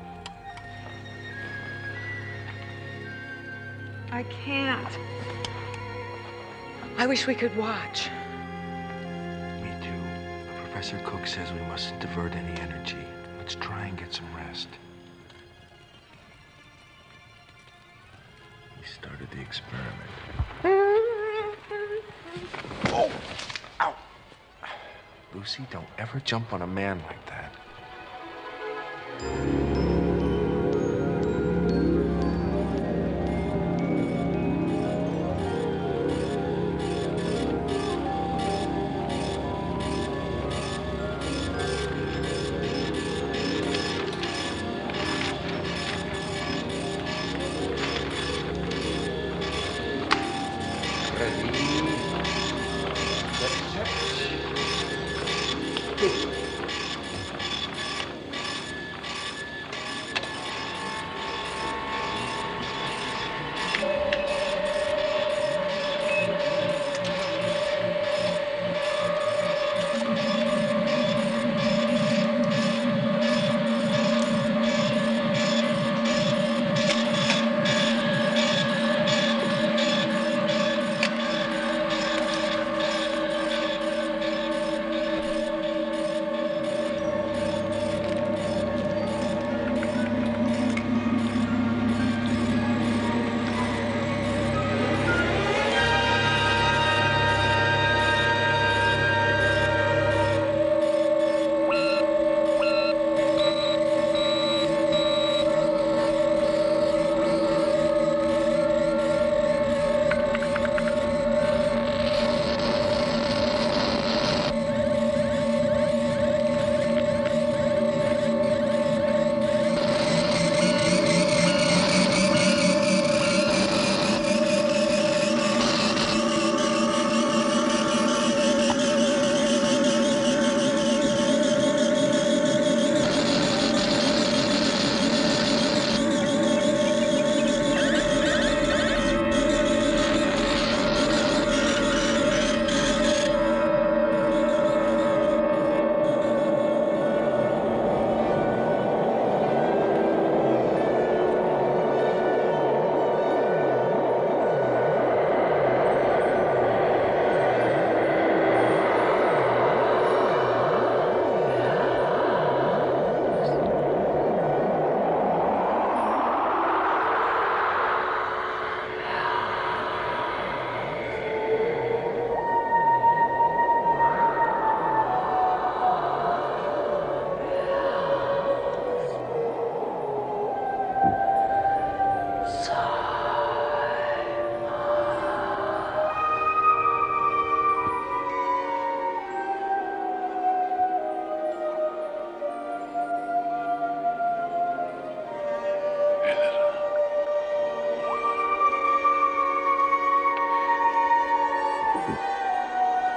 I can't. I wish we could watch. Me too. But Professor Cook says we mustn't divert any energy. Let's try and get some rest. We started the experiment. Oh! Ow! Lucy, don't ever jump on a man like that.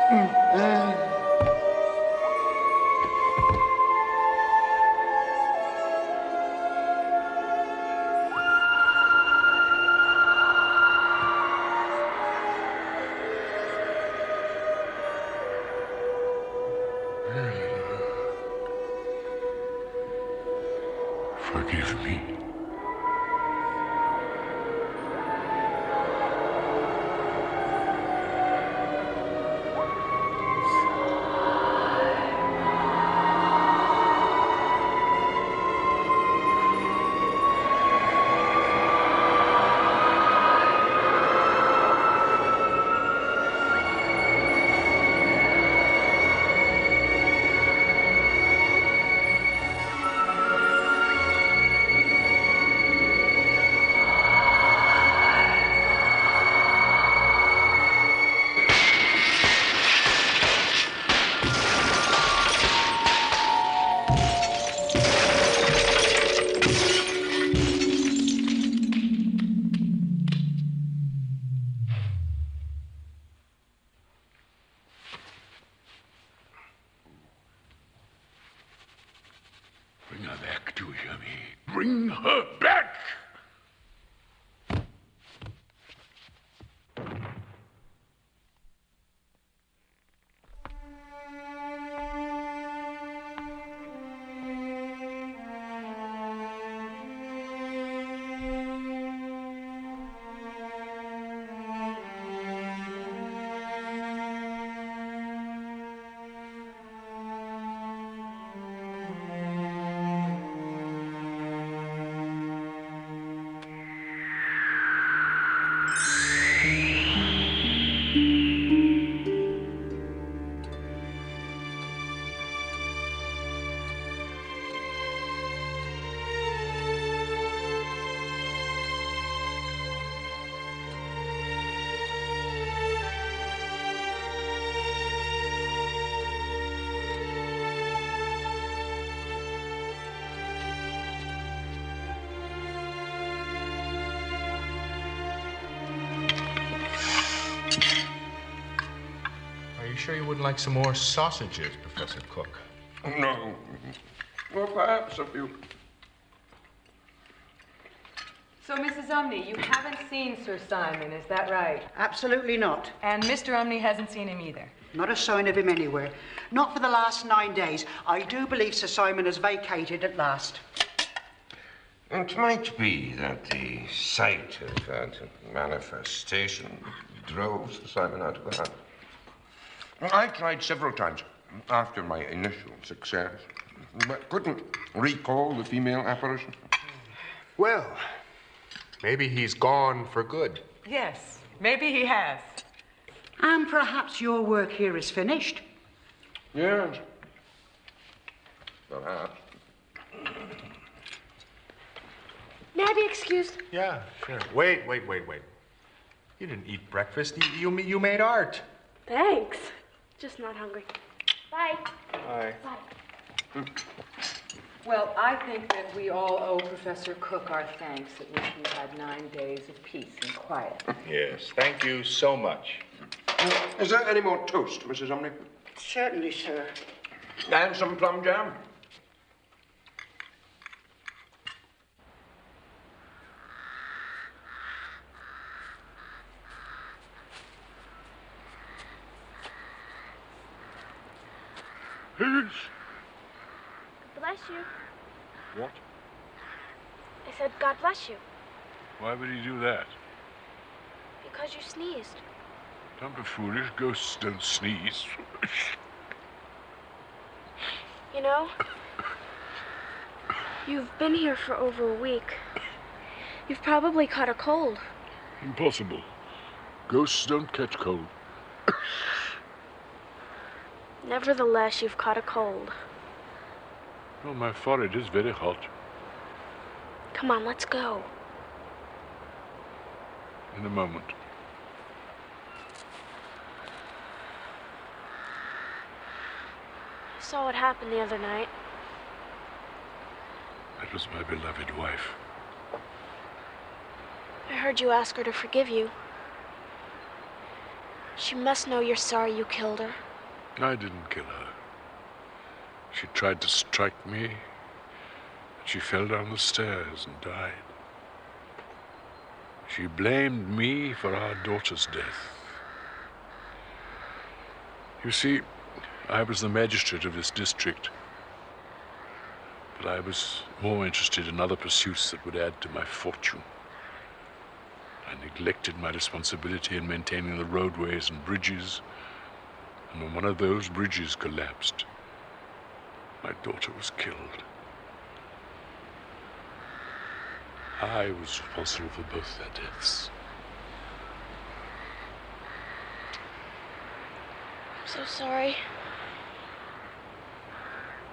Forgive me. Bring her back, do you hear me? Bring her back! Sure you wouldn't like some more sausages, Professor Cook? No. Well, perhaps a few. So, Mrs. Umney, you haven't seen Sir Simon, is that right? Absolutely not. And Mr. Umney hasn't seen him either? Not a sign of him anywhere. Not for the last 9 days. I do believe Sir Simon has vacated at last. It might be that the sight of that manifestation drove Sir Simon out of the house. I tried several times after my initial success, but couldn't recall the female apparition. Well, maybe he's gone for good. Yes, maybe he has. And perhaps your work here is finished. Yes. Perhaps. May I be excused? Yeah, sure. Wait. You didn't eat breakfast. You made art. Thanks. Just not hungry. Bye. Bye. Bye. Well, I think that we all owe Professor Cook our thanks at which we've had 9 days of peace and quiet. Yes, thank you so much. Is there any more toast, Mrs. Umney? Certainly, sir. And some plum jam? God bless you. What? I said, God bless you. Why would he do that? Because you sneezed. Don't be foolish. Ghosts don't sneeze. You know, you've been here for over a week. You've probably caught a cold. Impossible. Ghosts don't catch cold. Nevertheless, you've caught a cold. Oh, my forehead is very hot. Come on, let's go. In a moment. I saw what happened the other night. That was my beloved wife. I heard you ask her to forgive you. She must know you're sorry you killed her. I didn't kill her. She tried to strike me, and she fell down the stairs and died. She blamed me for our daughter's death. You see, I was the magistrate of this district, but I was more interested in other pursuits that would add to my fortune. I neglected my responsibility in maintaining the roadways and bridges, and when one of those bridges collapsed, my daughter was killed. I was responsible for both their deaths. I'm so sorry.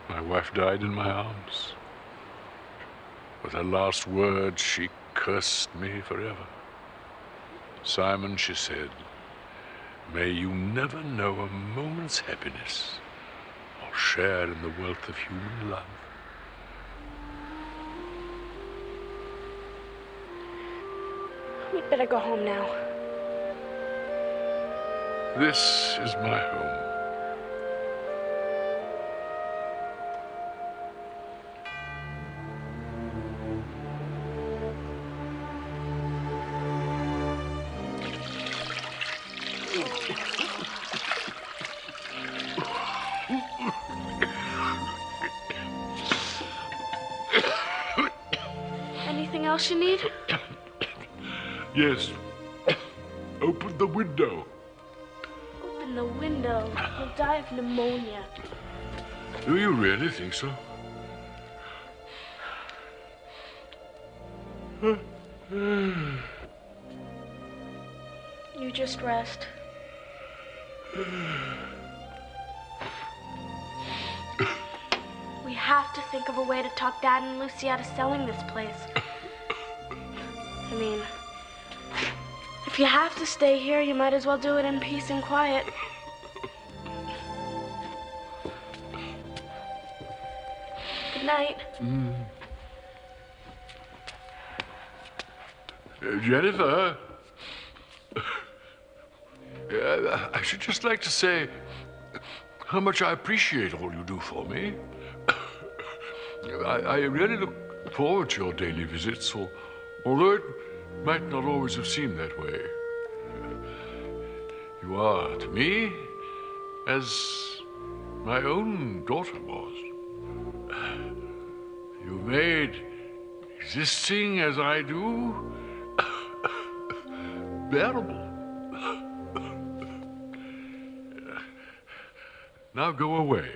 My wife died in my arms. With her last words, she cursed me forever. Simon, she said, may you never know a moment's happiness or share in the wealth of human love. We'd better go home now. This is my home. Anything else you need? Yes. Open the window. Open the window. You'll die of pneumonia. Do you really think so? You just rest. We have to think of a way to talk Dad and Lucy out of selling this place. I mean, if you have to stay here, you might as well do it in peace and quiet. Good night. Jennifer, I should just like to say how much I appreciate all you do for me. I really look forward to your daily visits, although it might not always have seemed that way. You are, to me, as my own daughter was. You made existing as I do bearable. Now go away.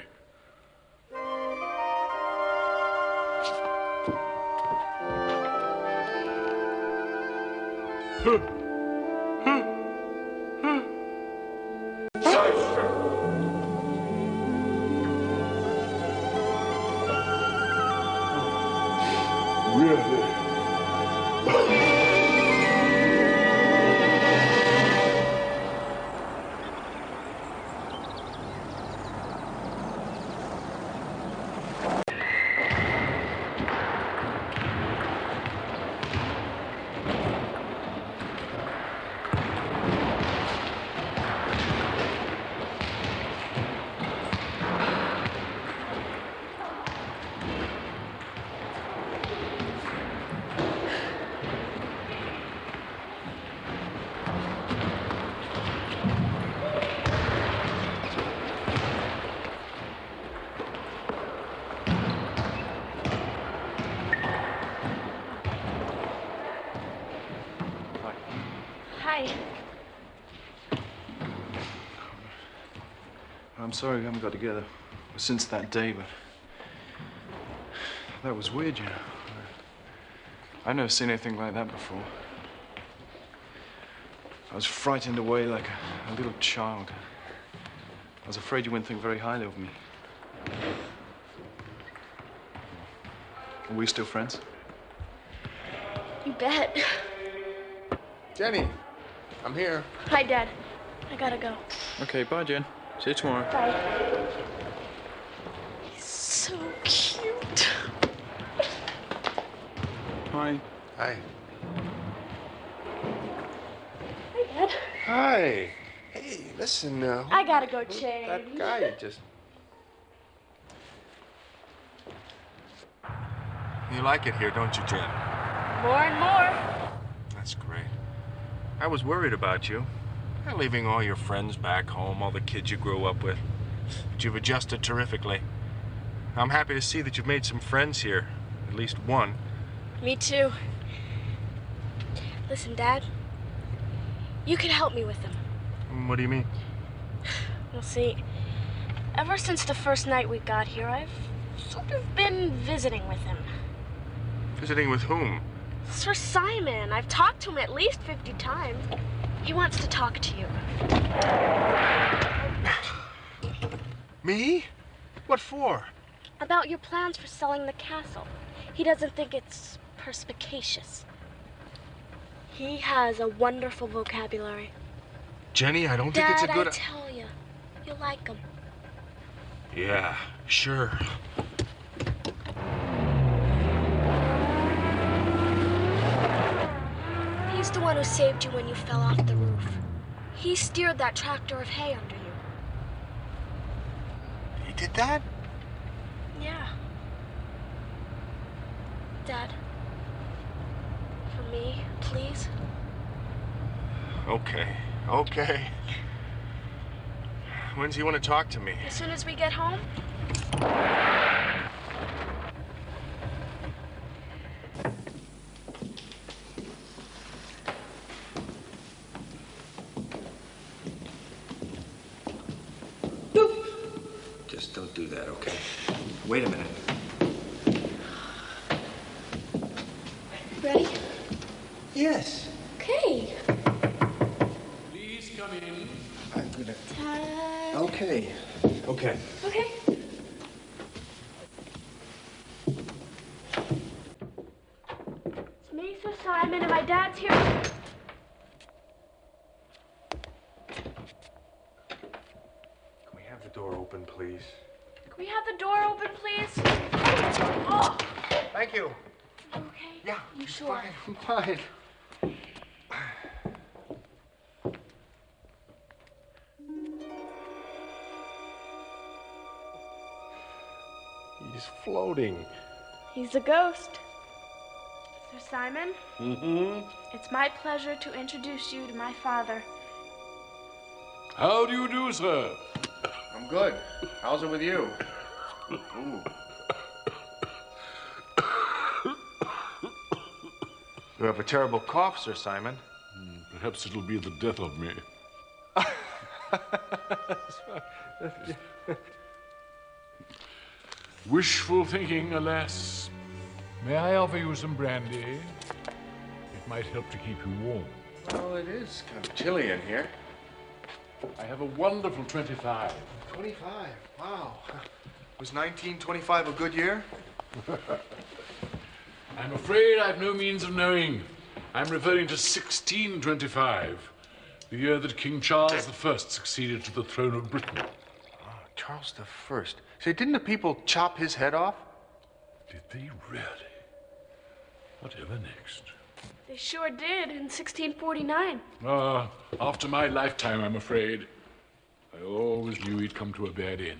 Hi. I'm sorry we haven't got together since that day, but that was weird, you know. I've never seen anything like that before. I was frightened away like a little child. I was afraid you wouldn't think very highly of me. Are we still friends? You bet. Jenny, I'm here. Hi, Dad. I gotta go. Okay, bye, Jen. See you tomorrow. Bye. He's so cute. Hi. Hi. Hi, Dad. Hi. Hey, Hey, listen, I gotta go change. that guy just... You like it here, don't you, Jen? More and more. That's great. I was worried about you. You're leaving all your friends back home, all the kids you grew up with. But you've adjusted terrifically. I'm happy to see that you've made some friends here. At least one. Me too. Listen, Dad. You can help me with them. What do you mean? You'll see. Ever since the first night we got here, I've sort of been visiting with him. Visiting with whom? Sir Simon. I've talked to him at least 50 times. He wants to talk to you. Me? What for? About your plans for selling the castle. He doesn't think it's perspicacious. He has a wonderful vocabulary. Jenny, I don't Dad, think it's a good... I tell you, you'll like him. Yeah, sure. He's the one who saved you when you fell off the roof. He steered that tractor of hay under you. He did that? Yeah. Dad. For me, please. Okay, okay. When's he want to talk to me? As soon as we get home. Just don't do that, okay? Wait a minute. Ready? Yes. Okay. Please come in. I'm gonna... Dad. Okay. Okay. Okay. It's me, Sir Simon, and my dad's here. Can we have the door open, please? Can we have the door open, please? Oh. Thank you. Okay? Yeah. You sure? I'm fine. He's floating. He's a ghost. Sir Simon, Mm-hmm. it's my pleasure to introduce you to my father. How do you do, sir? I'm good. How's it with you? Ooh. You have a terrible cough, Sir Simon. Perhaps it'll be the death of me. Wishful thinking, alas. May I offer you some brandy? It might help to keep you warm. Well, it is kind of chilly in here. I have a wonderful 25. 25? Wow. Was 1925 a good year? I'm afraid I've no means of knowing. I'm referring to 1625, the year that King Charles I succeeded to the throne of Britain. Oh, Charles I. Say, didn't the people chop his head off? Did they really? Whatever next? They sure did in 1649. After my lifetime, I'm afraid. I always knew he'd come to a bad end.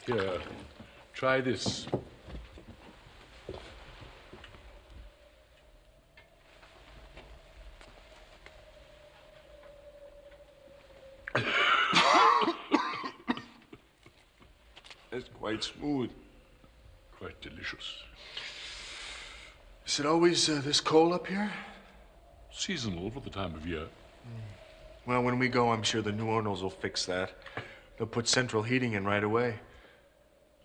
Here, try this. It's quite smooth. Quite delicious. Is it always this cold up here? Seasonal for the time of year. Well, when we go, I'm sure the new owners will fix that. They'll put central heating in right away.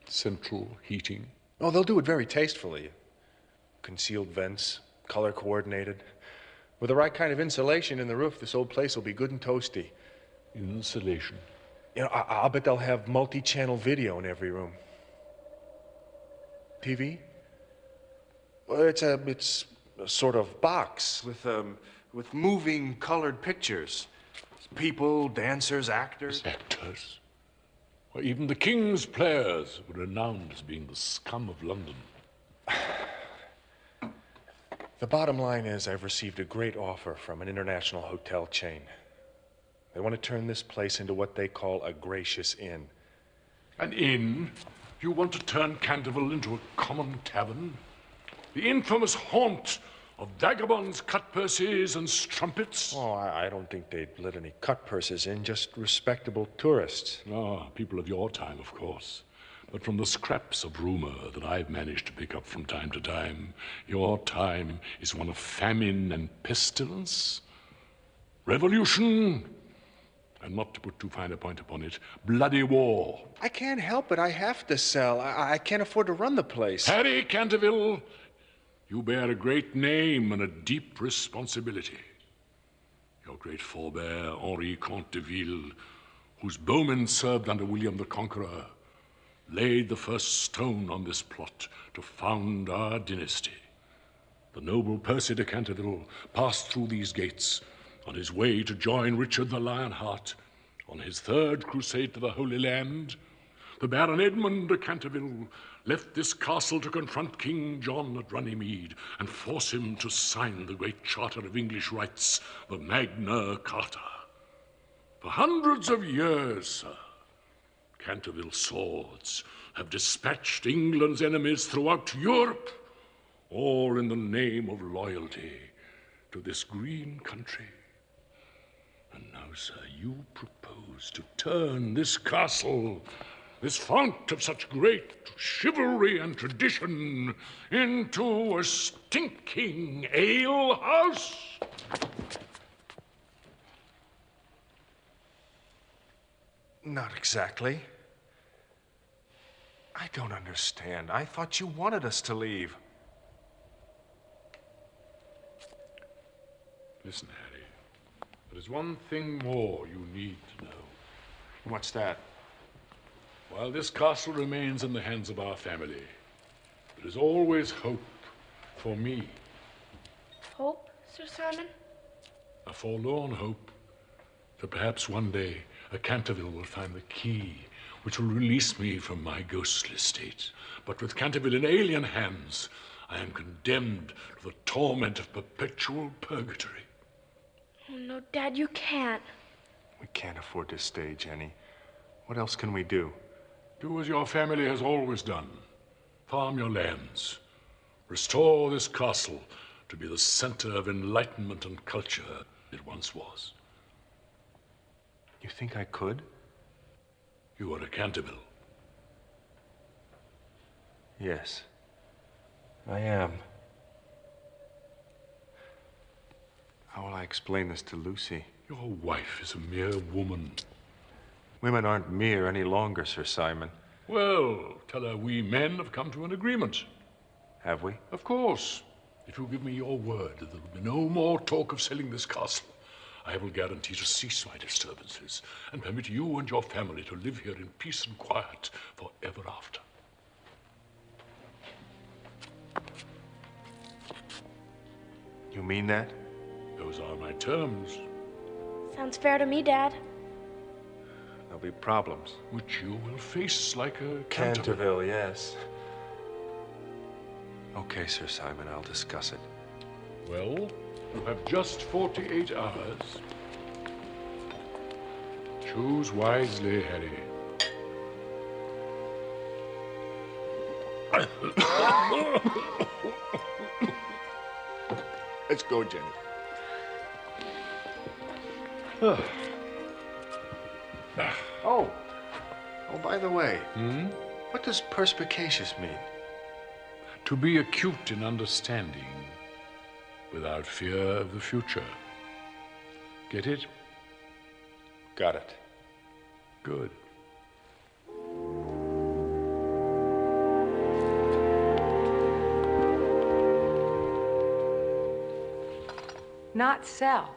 Central heating? Oh, they'll do it very tastefully. Concealed vents, color coordinated. With the right kind of insulation in the roof, this old place will be good and toasty. Insulation? You know, I'll bet they'll have multi-channel video in every room. TV? Well, it's a sort of box with moving colored pictures. People, dancers, actors. Actors? Well, even the King's players were renowned as being the scum of London. The bottom line is I've received a great offer from an international hotel chain. They want to turn this place into what they call a gracious inn. An inn? You want to turn Canterville into a common tavern? The infamous haunt of vagabonds, cut-purses, and strumpets? Oh, I don't think they'd let any cut-purses in, just respectable tourists. Ah, people of your time, of course. But from the scraps of rumor that I've managed to pick up from time to time, your time is one of famine and pestilence, revolution, and not to put too fine a point upon it, bloody war. I can't help it. I have to sell. I can't afford to run the place. Harry Canterville, you bear a great name and a deep responsibility. Your great forebear, Henri Comte de Ville, whose bowmen served under William the Conqueror, laid the first stone on this plot to found our dynasty. The noble Percy de Canterville passed through these gates on his way to join Richard the Lionheart on his third crusade to the Holy Land. The Baron Edmund de Canterville left this castle to confront King John at Runnymede and force him to sign the great charter of English rights, the Magna Carta. For hundreds of years, sir, Canterville swords have dispatched England's enemies throughout Europe, all in the name of loyalty to this green country. And now, sir, you propose to turn this castle, this fount of such great chivalry and tradition, into a stinking alehouse? Not exactly. I don't understand. I thought you wanted us to leave. Listen, Harry, there's one thing more you need to know. What's that? While this castle remains in the hands of our family, there is always hope for me. Hope, Sir Simon? A forlorn hope that perhaps one day a Canterville will find the key which will release me from my ghostly state. But with Canterville in alien hands, I am condemned to the torment of perpetual purgatory. Oh, no, Dad, you can't. We can't afford to stay, Jenny. What else can we do? Do as your family has always done. Farm your lands. Restore this castle to be the center of enlightenment and culture it once was. You think I could? You are a Canterville. Yes, I am. How will I explain this to Lucy? Your wife is a mere woman. Women aren't mere any longer, Sir Simon. Well, tell her we men have come to an agreement. Have we? Of course. If you give me your word that there will be no more talk of selling this castle, I will guarantee to cease my disturbances and permit you and your family to live here in peace and quiet forever after. You mean that? Those are my terms. Sounds fair to me, Dad. There'll be problems. Which you will face like a Canterville, yes. Okay, Sir Simon, I'll discuss it. Well, you have just 48 hours. Choose wisely, Harry. Let's go, Jenny. Oh, by the way, what does perspicacious mean? To be acute in understanding without fear of the future. Get it? Got it. Good. Not sell.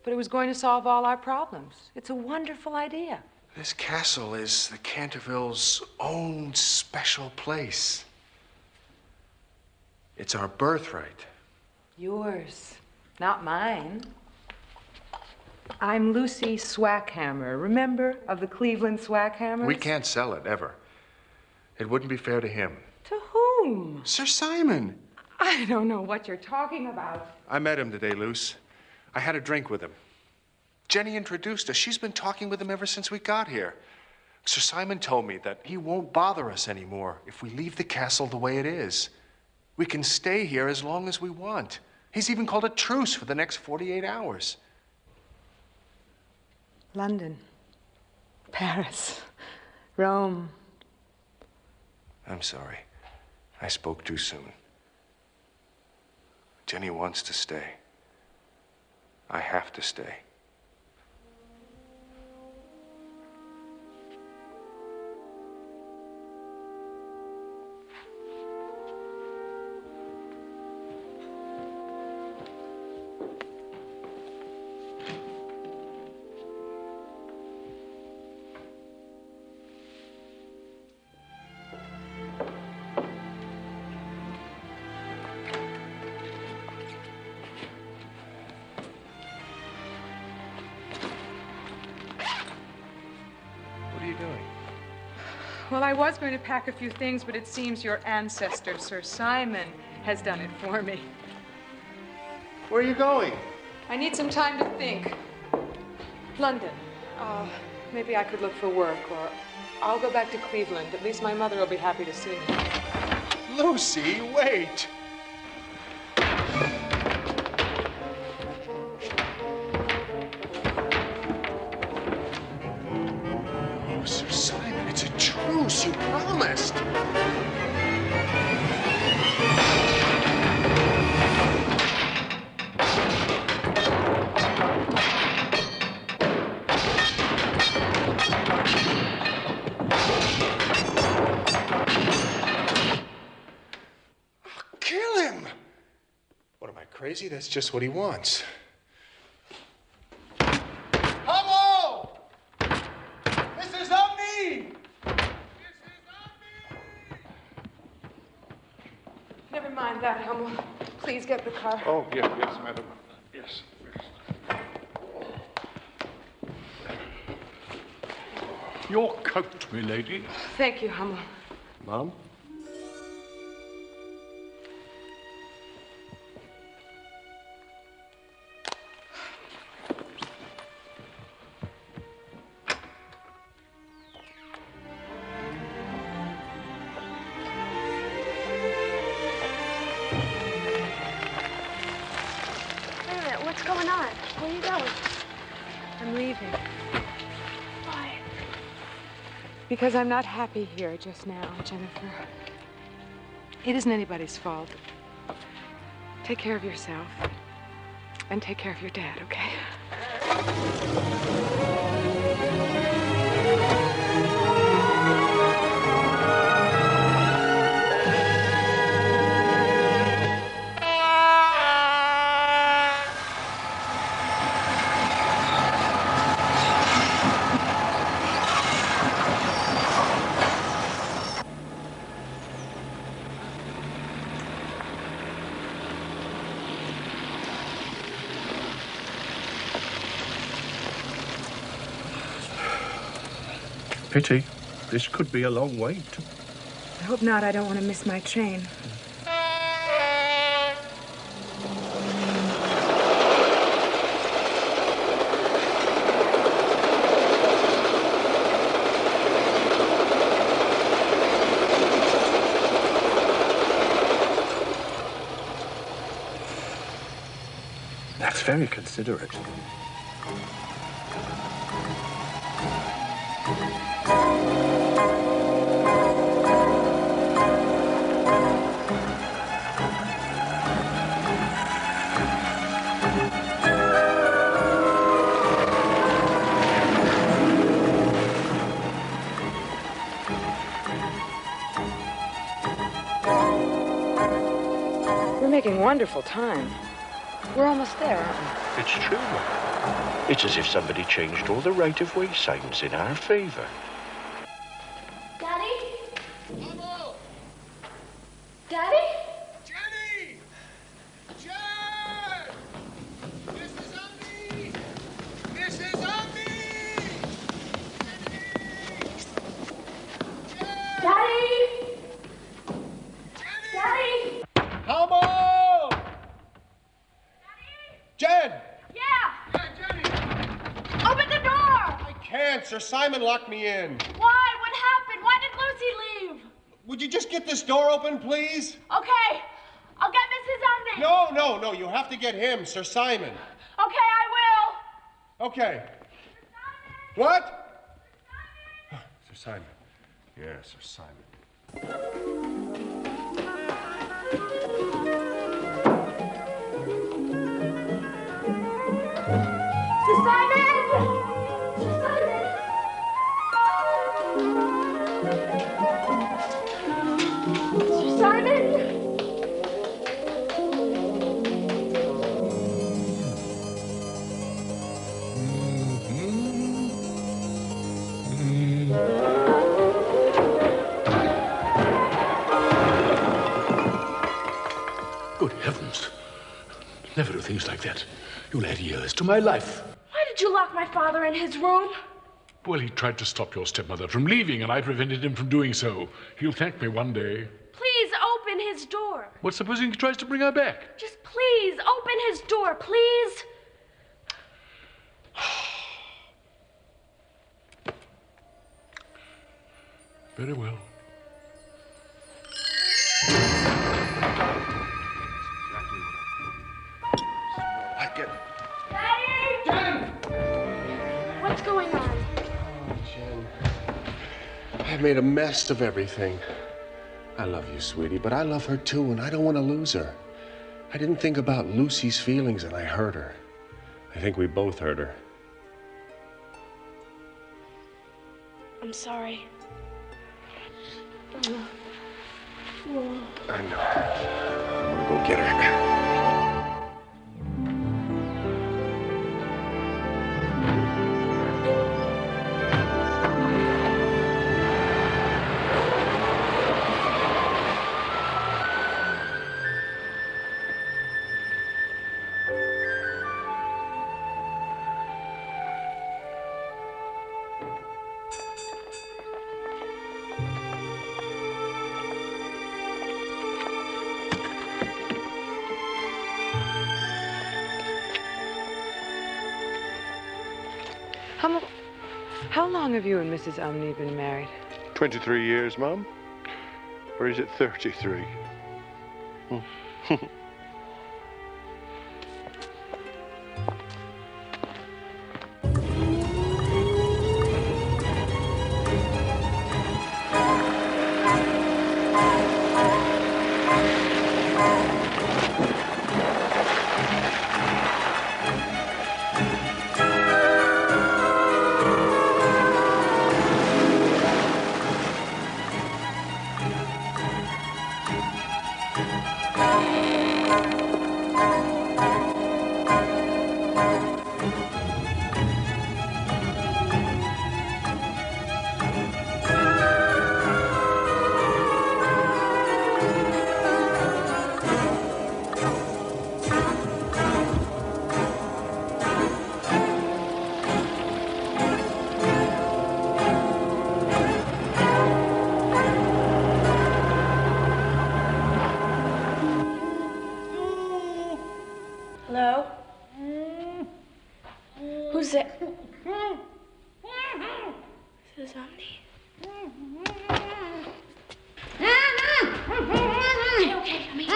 But it was going to solve all our problems. It's a wonderful idea. This castle is the Canterville's own special place. It's our birthright. Yours, not mine. I'm Lucy Swackhammer. Remember of the Cleveland Swackhammers? We can't sell it, ever. It wouldn't be fair to him. To whom? Sir Simon. I don't know what you're talking about. I met him today, Luce. I had a drink with him. Jenny introduced us. She's been talking with him ever since we got here. Sir Simon told me that he won't bother us anymore if we leave the castle the way it is. We can stay here as long as we want. He's even called a truce for the next 48 hours. London, Paris, Rome. I'm sorry. I spoke too soon. Jenny wants to stay. I have to stay. Well, I was going to pack a few things, but it seems your ancestor, Sir Simon, has done it for me. Where are you going? I need some time to think. London. Maybe I could look for work, or I'll go back to Cleveland. At least my mother will be happy to see me. Lucy, wait! Oh, Sir Simon, it's a truce. You promised. Kill him! What am I, crazy? That's just what he wants. Hello! This is on me! Never mind that, Hummel. Please get the car. Oh, yes, madam. Yes. Your coat, milady. Thank you, Hummel. Ma'am? Wait a minute, what's going on? Where are you going? I'm leaving. Why? Because I'm not happy here just now, Jennifer. It isn't anybody's fault. Take care of yourself. And take care of your dad, okay? Pity. This could be a long wait. I hope not. I don't want to miss my train. That's very considerate. We're making wonderful time. We're almost there, aren't we? It's true. It's as if somebody changed all the right-of-way signs in our favor. Daddy? Daddy? Jenny! Jen! This is on me! This is on me! Daddy? Daddy? Humble! Jen! Yeah! Jenny! Simon locked me in. Why? What happened? Why did Lucy leave? Would you just get this door open, please? Okay. I'll get Mrs. Umney. No. You have to get him, Sir Simon. Okay, I will. Okay. What? Sir Simon. Yes, Sir Simon. Sir Simon! Sir Simon! Sir Simon! Good heavens. Never do things like that. You'll add years to my life. Why did you lock my father in his room? Well, he tried to stop your stepmother from leaving, and I prevented him from doing so. He'll thank me one day. Please open his door. What, supposing he tries to bring her back? Just please open his door, please. Very well. I get... What's going on? Jen, I made a mess of everything. I love you, sweetie, but I love her too, and I don't want to lose her. I didn't think about Lucy's feelings, and I hurt her. I think we both hurt her. I'm sorry. I know. I'm gonna go get her. How long have you and Mrs. Umney been married? 23 years, Mum. Or is it 33? Hello? Who's there? This is Omni. Okay, I'm here.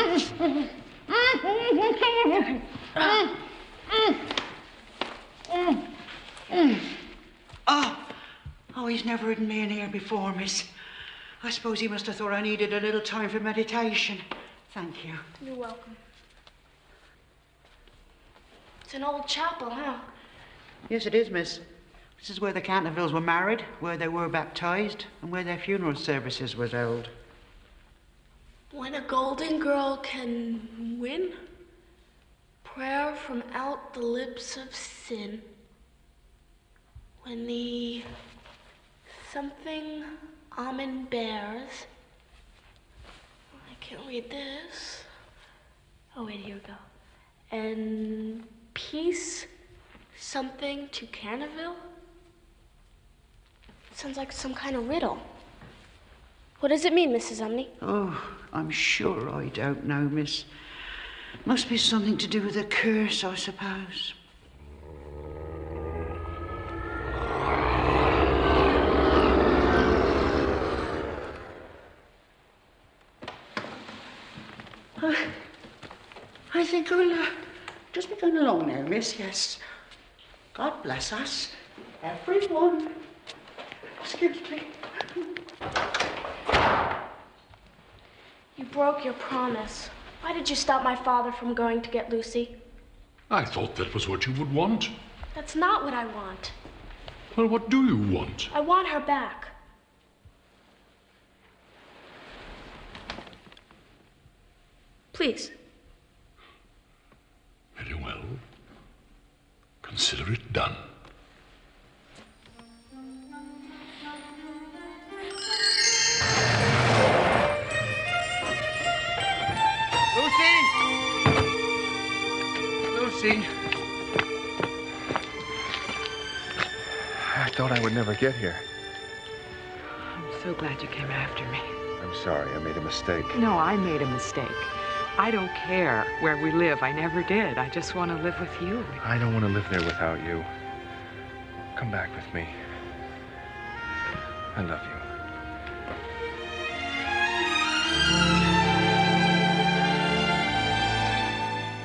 Oh, he's never ridden me in here before, miss. I suppose he must have thought I needed a little time for meditation. Thank you. You're welcome. It's an old chapel, huh? Yes, it is, miss. This is where the Cantervilles were married, where they were baptized, and where their funeral services was held. When a golden girl can win, prayer from out the lips of sin. When the something almond bears. I can't read this. Oh, wait, here we go. And peace something to Canterville? Sounds like some kind of riddle. What does it mean, Mrs. Umney? Oh, I'm sure I don't know, miss. Must be something to do with a curse, I suppose. think we'll just be going along now, miss, yes. God bless us, everyone. Excuse me. You broke your promise. Why did you stop my father from going to get Lucy? I thought that was what you would want. That's not what I want. Well, what do you want? I want her back. Please. Very well. Consider it done. Lucy! I thought I would never get here. I'm so glad you came after me. I'm sorry, I made a mistake. No, I made a mistake. I don't care where we live. I never did. I just want to live with you. I don't want to live there without you. Come back with me. I love you.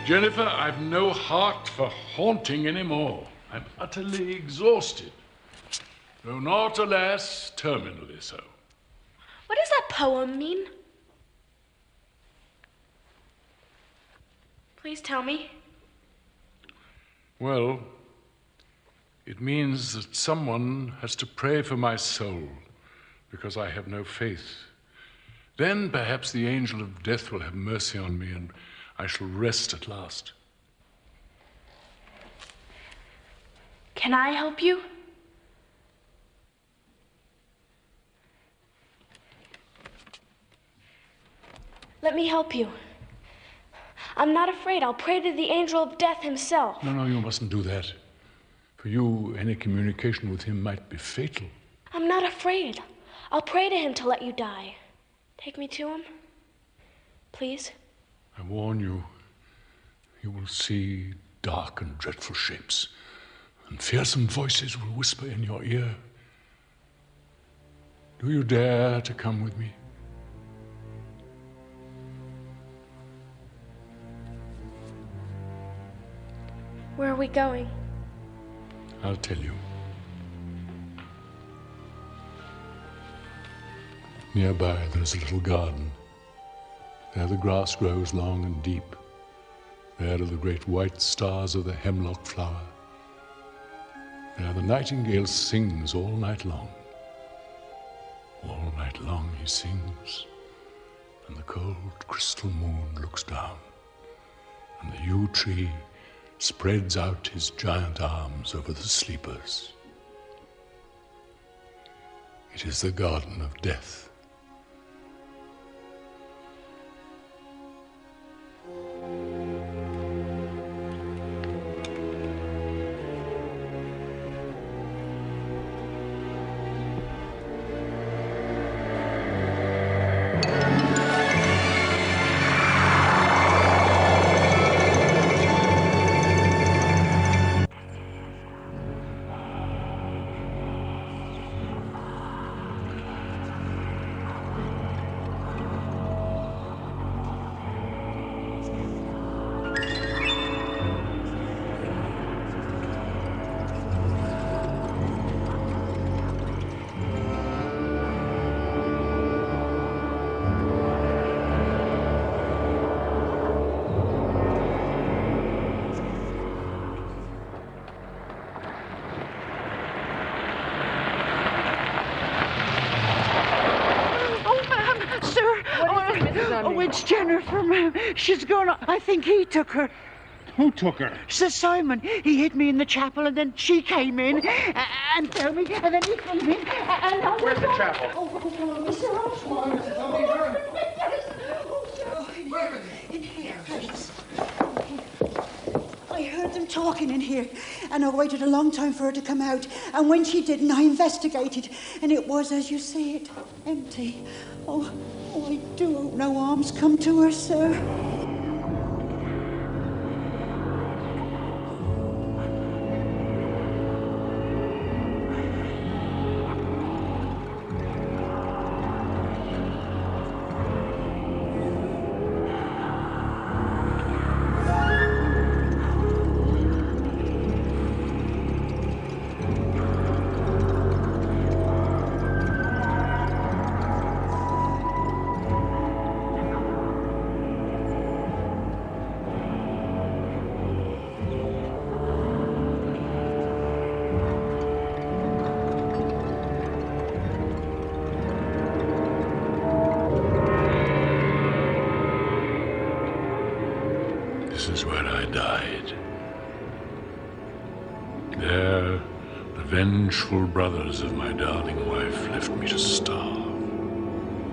Jennifer, I've no heart for haunting anymore. I'm utterly exhausted. Though not, alas, terminally so. What does that poem mean? Please tell me. Well, it means that someone has to pray for my soul because I have no faith. Then perhaps the angel of death will have mercy on me and I shall rest at last. Can I help you? Let me help you. I'm not afraid. I'll pray to the angel of death himself. No, you mustn't do that. For you, any communication with him might be fatal. I'm not afraid. I'll pray to him to let you die. Take me to him, please. I warn you, you will see dark and dreadful shapes, and fearsome voices will whisper in your ear. Do you dare to come with me? Where are we going? I'll tell you. Nearby, there's a little garden. There the grass grows long and deep. There are the great white stars of the hemlock flower. There the nightingale sings all night long. All night long he sings, and the cold crystal moon looks down, and the yew tree spreads out his giant arms over the sleepers. It is the garden of death. Oh, it's Jennifer, ma'am. She's gone. I think he took her. Who took her? Sir Simon. He hid me in the chapel, and then she came in and told me, and then he came in, and I... Where's the chapel? Mr. Oswald. In here, please. I heard them talking in here, and I waited a long time for her to come out. And when she didn't, I investigated, and it was, as you see it, empty. Oh, I do hope no harm's come to her, sir. This is where I died. There, the vengeful brothers of my darling wife left me to starve.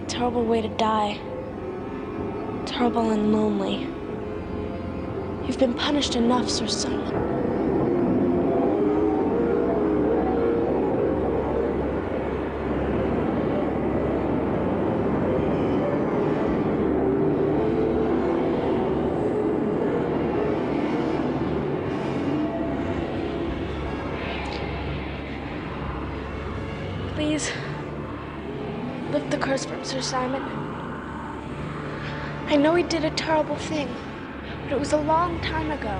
Terrible way to die. Terrible and lonely. You've been punished enough, Sir Simon. Please, lift the curse from Sir Simon. I know he did a terrible thing, but it was a long time ago.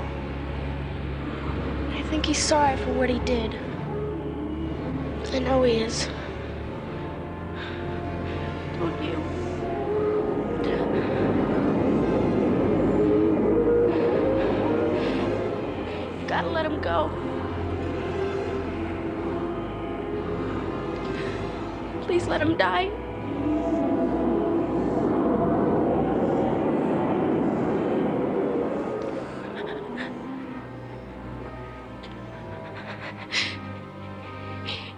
I think he's sorry for what he did. I know he is. Don't you? You gotta let him go. Please let him die.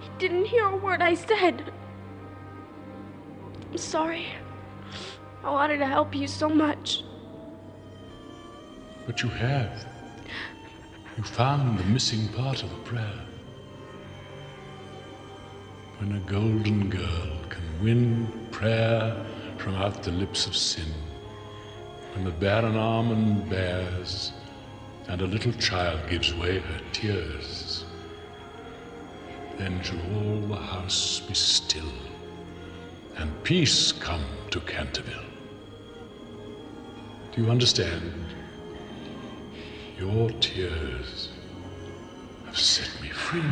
He didn't hear a word I said. I'm sorry. I wanted to help you so much. But you have. You found the missing part of the prayer. When a golden girl can win prayer from out the lips of sin, when the barren almond bears and a little child gives way her tears, then shall all the house be still and peace come to Canterville. Do you understand? Your tears have set me free.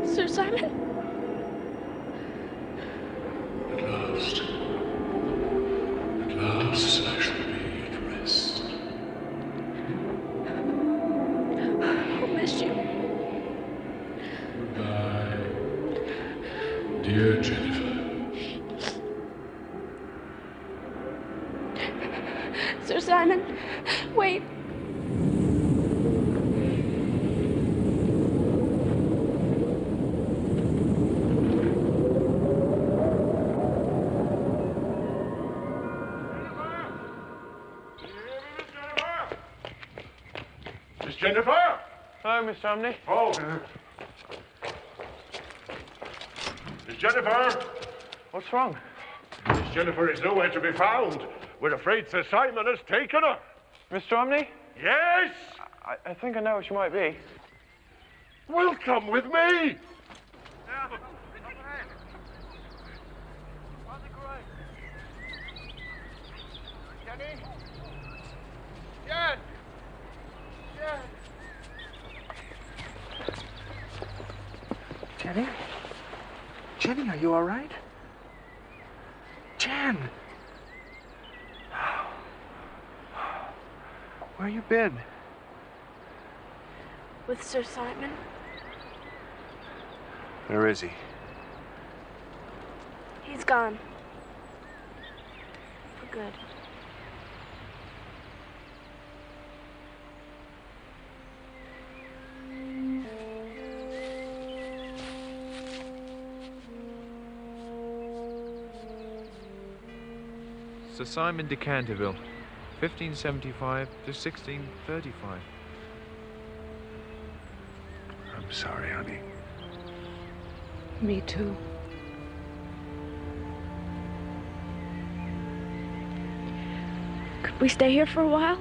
Sir Simon? At last I shall be at rest. I'll miss you. Goodbye, dear Jennifer. Sir Simon, wait. Miss Jennifer? Hello, Mr. Omni. Oh. Miss Jennifer? What's wrong? Miss Jennifer is nowhere to be found. We're afraid Sir Simon has taken her. Mr. Omni? Yes? I think I know what she might be. Well, come with me. Jenny? Jen! Jenny? Jenny, are you all right? Jen! Where you been? With Sir Simon? Where is he? He's gone. For good. Sir Simon de Canterville, 1575 to 1635. I'm sorry, honey. Me too. Could we stay here for a while?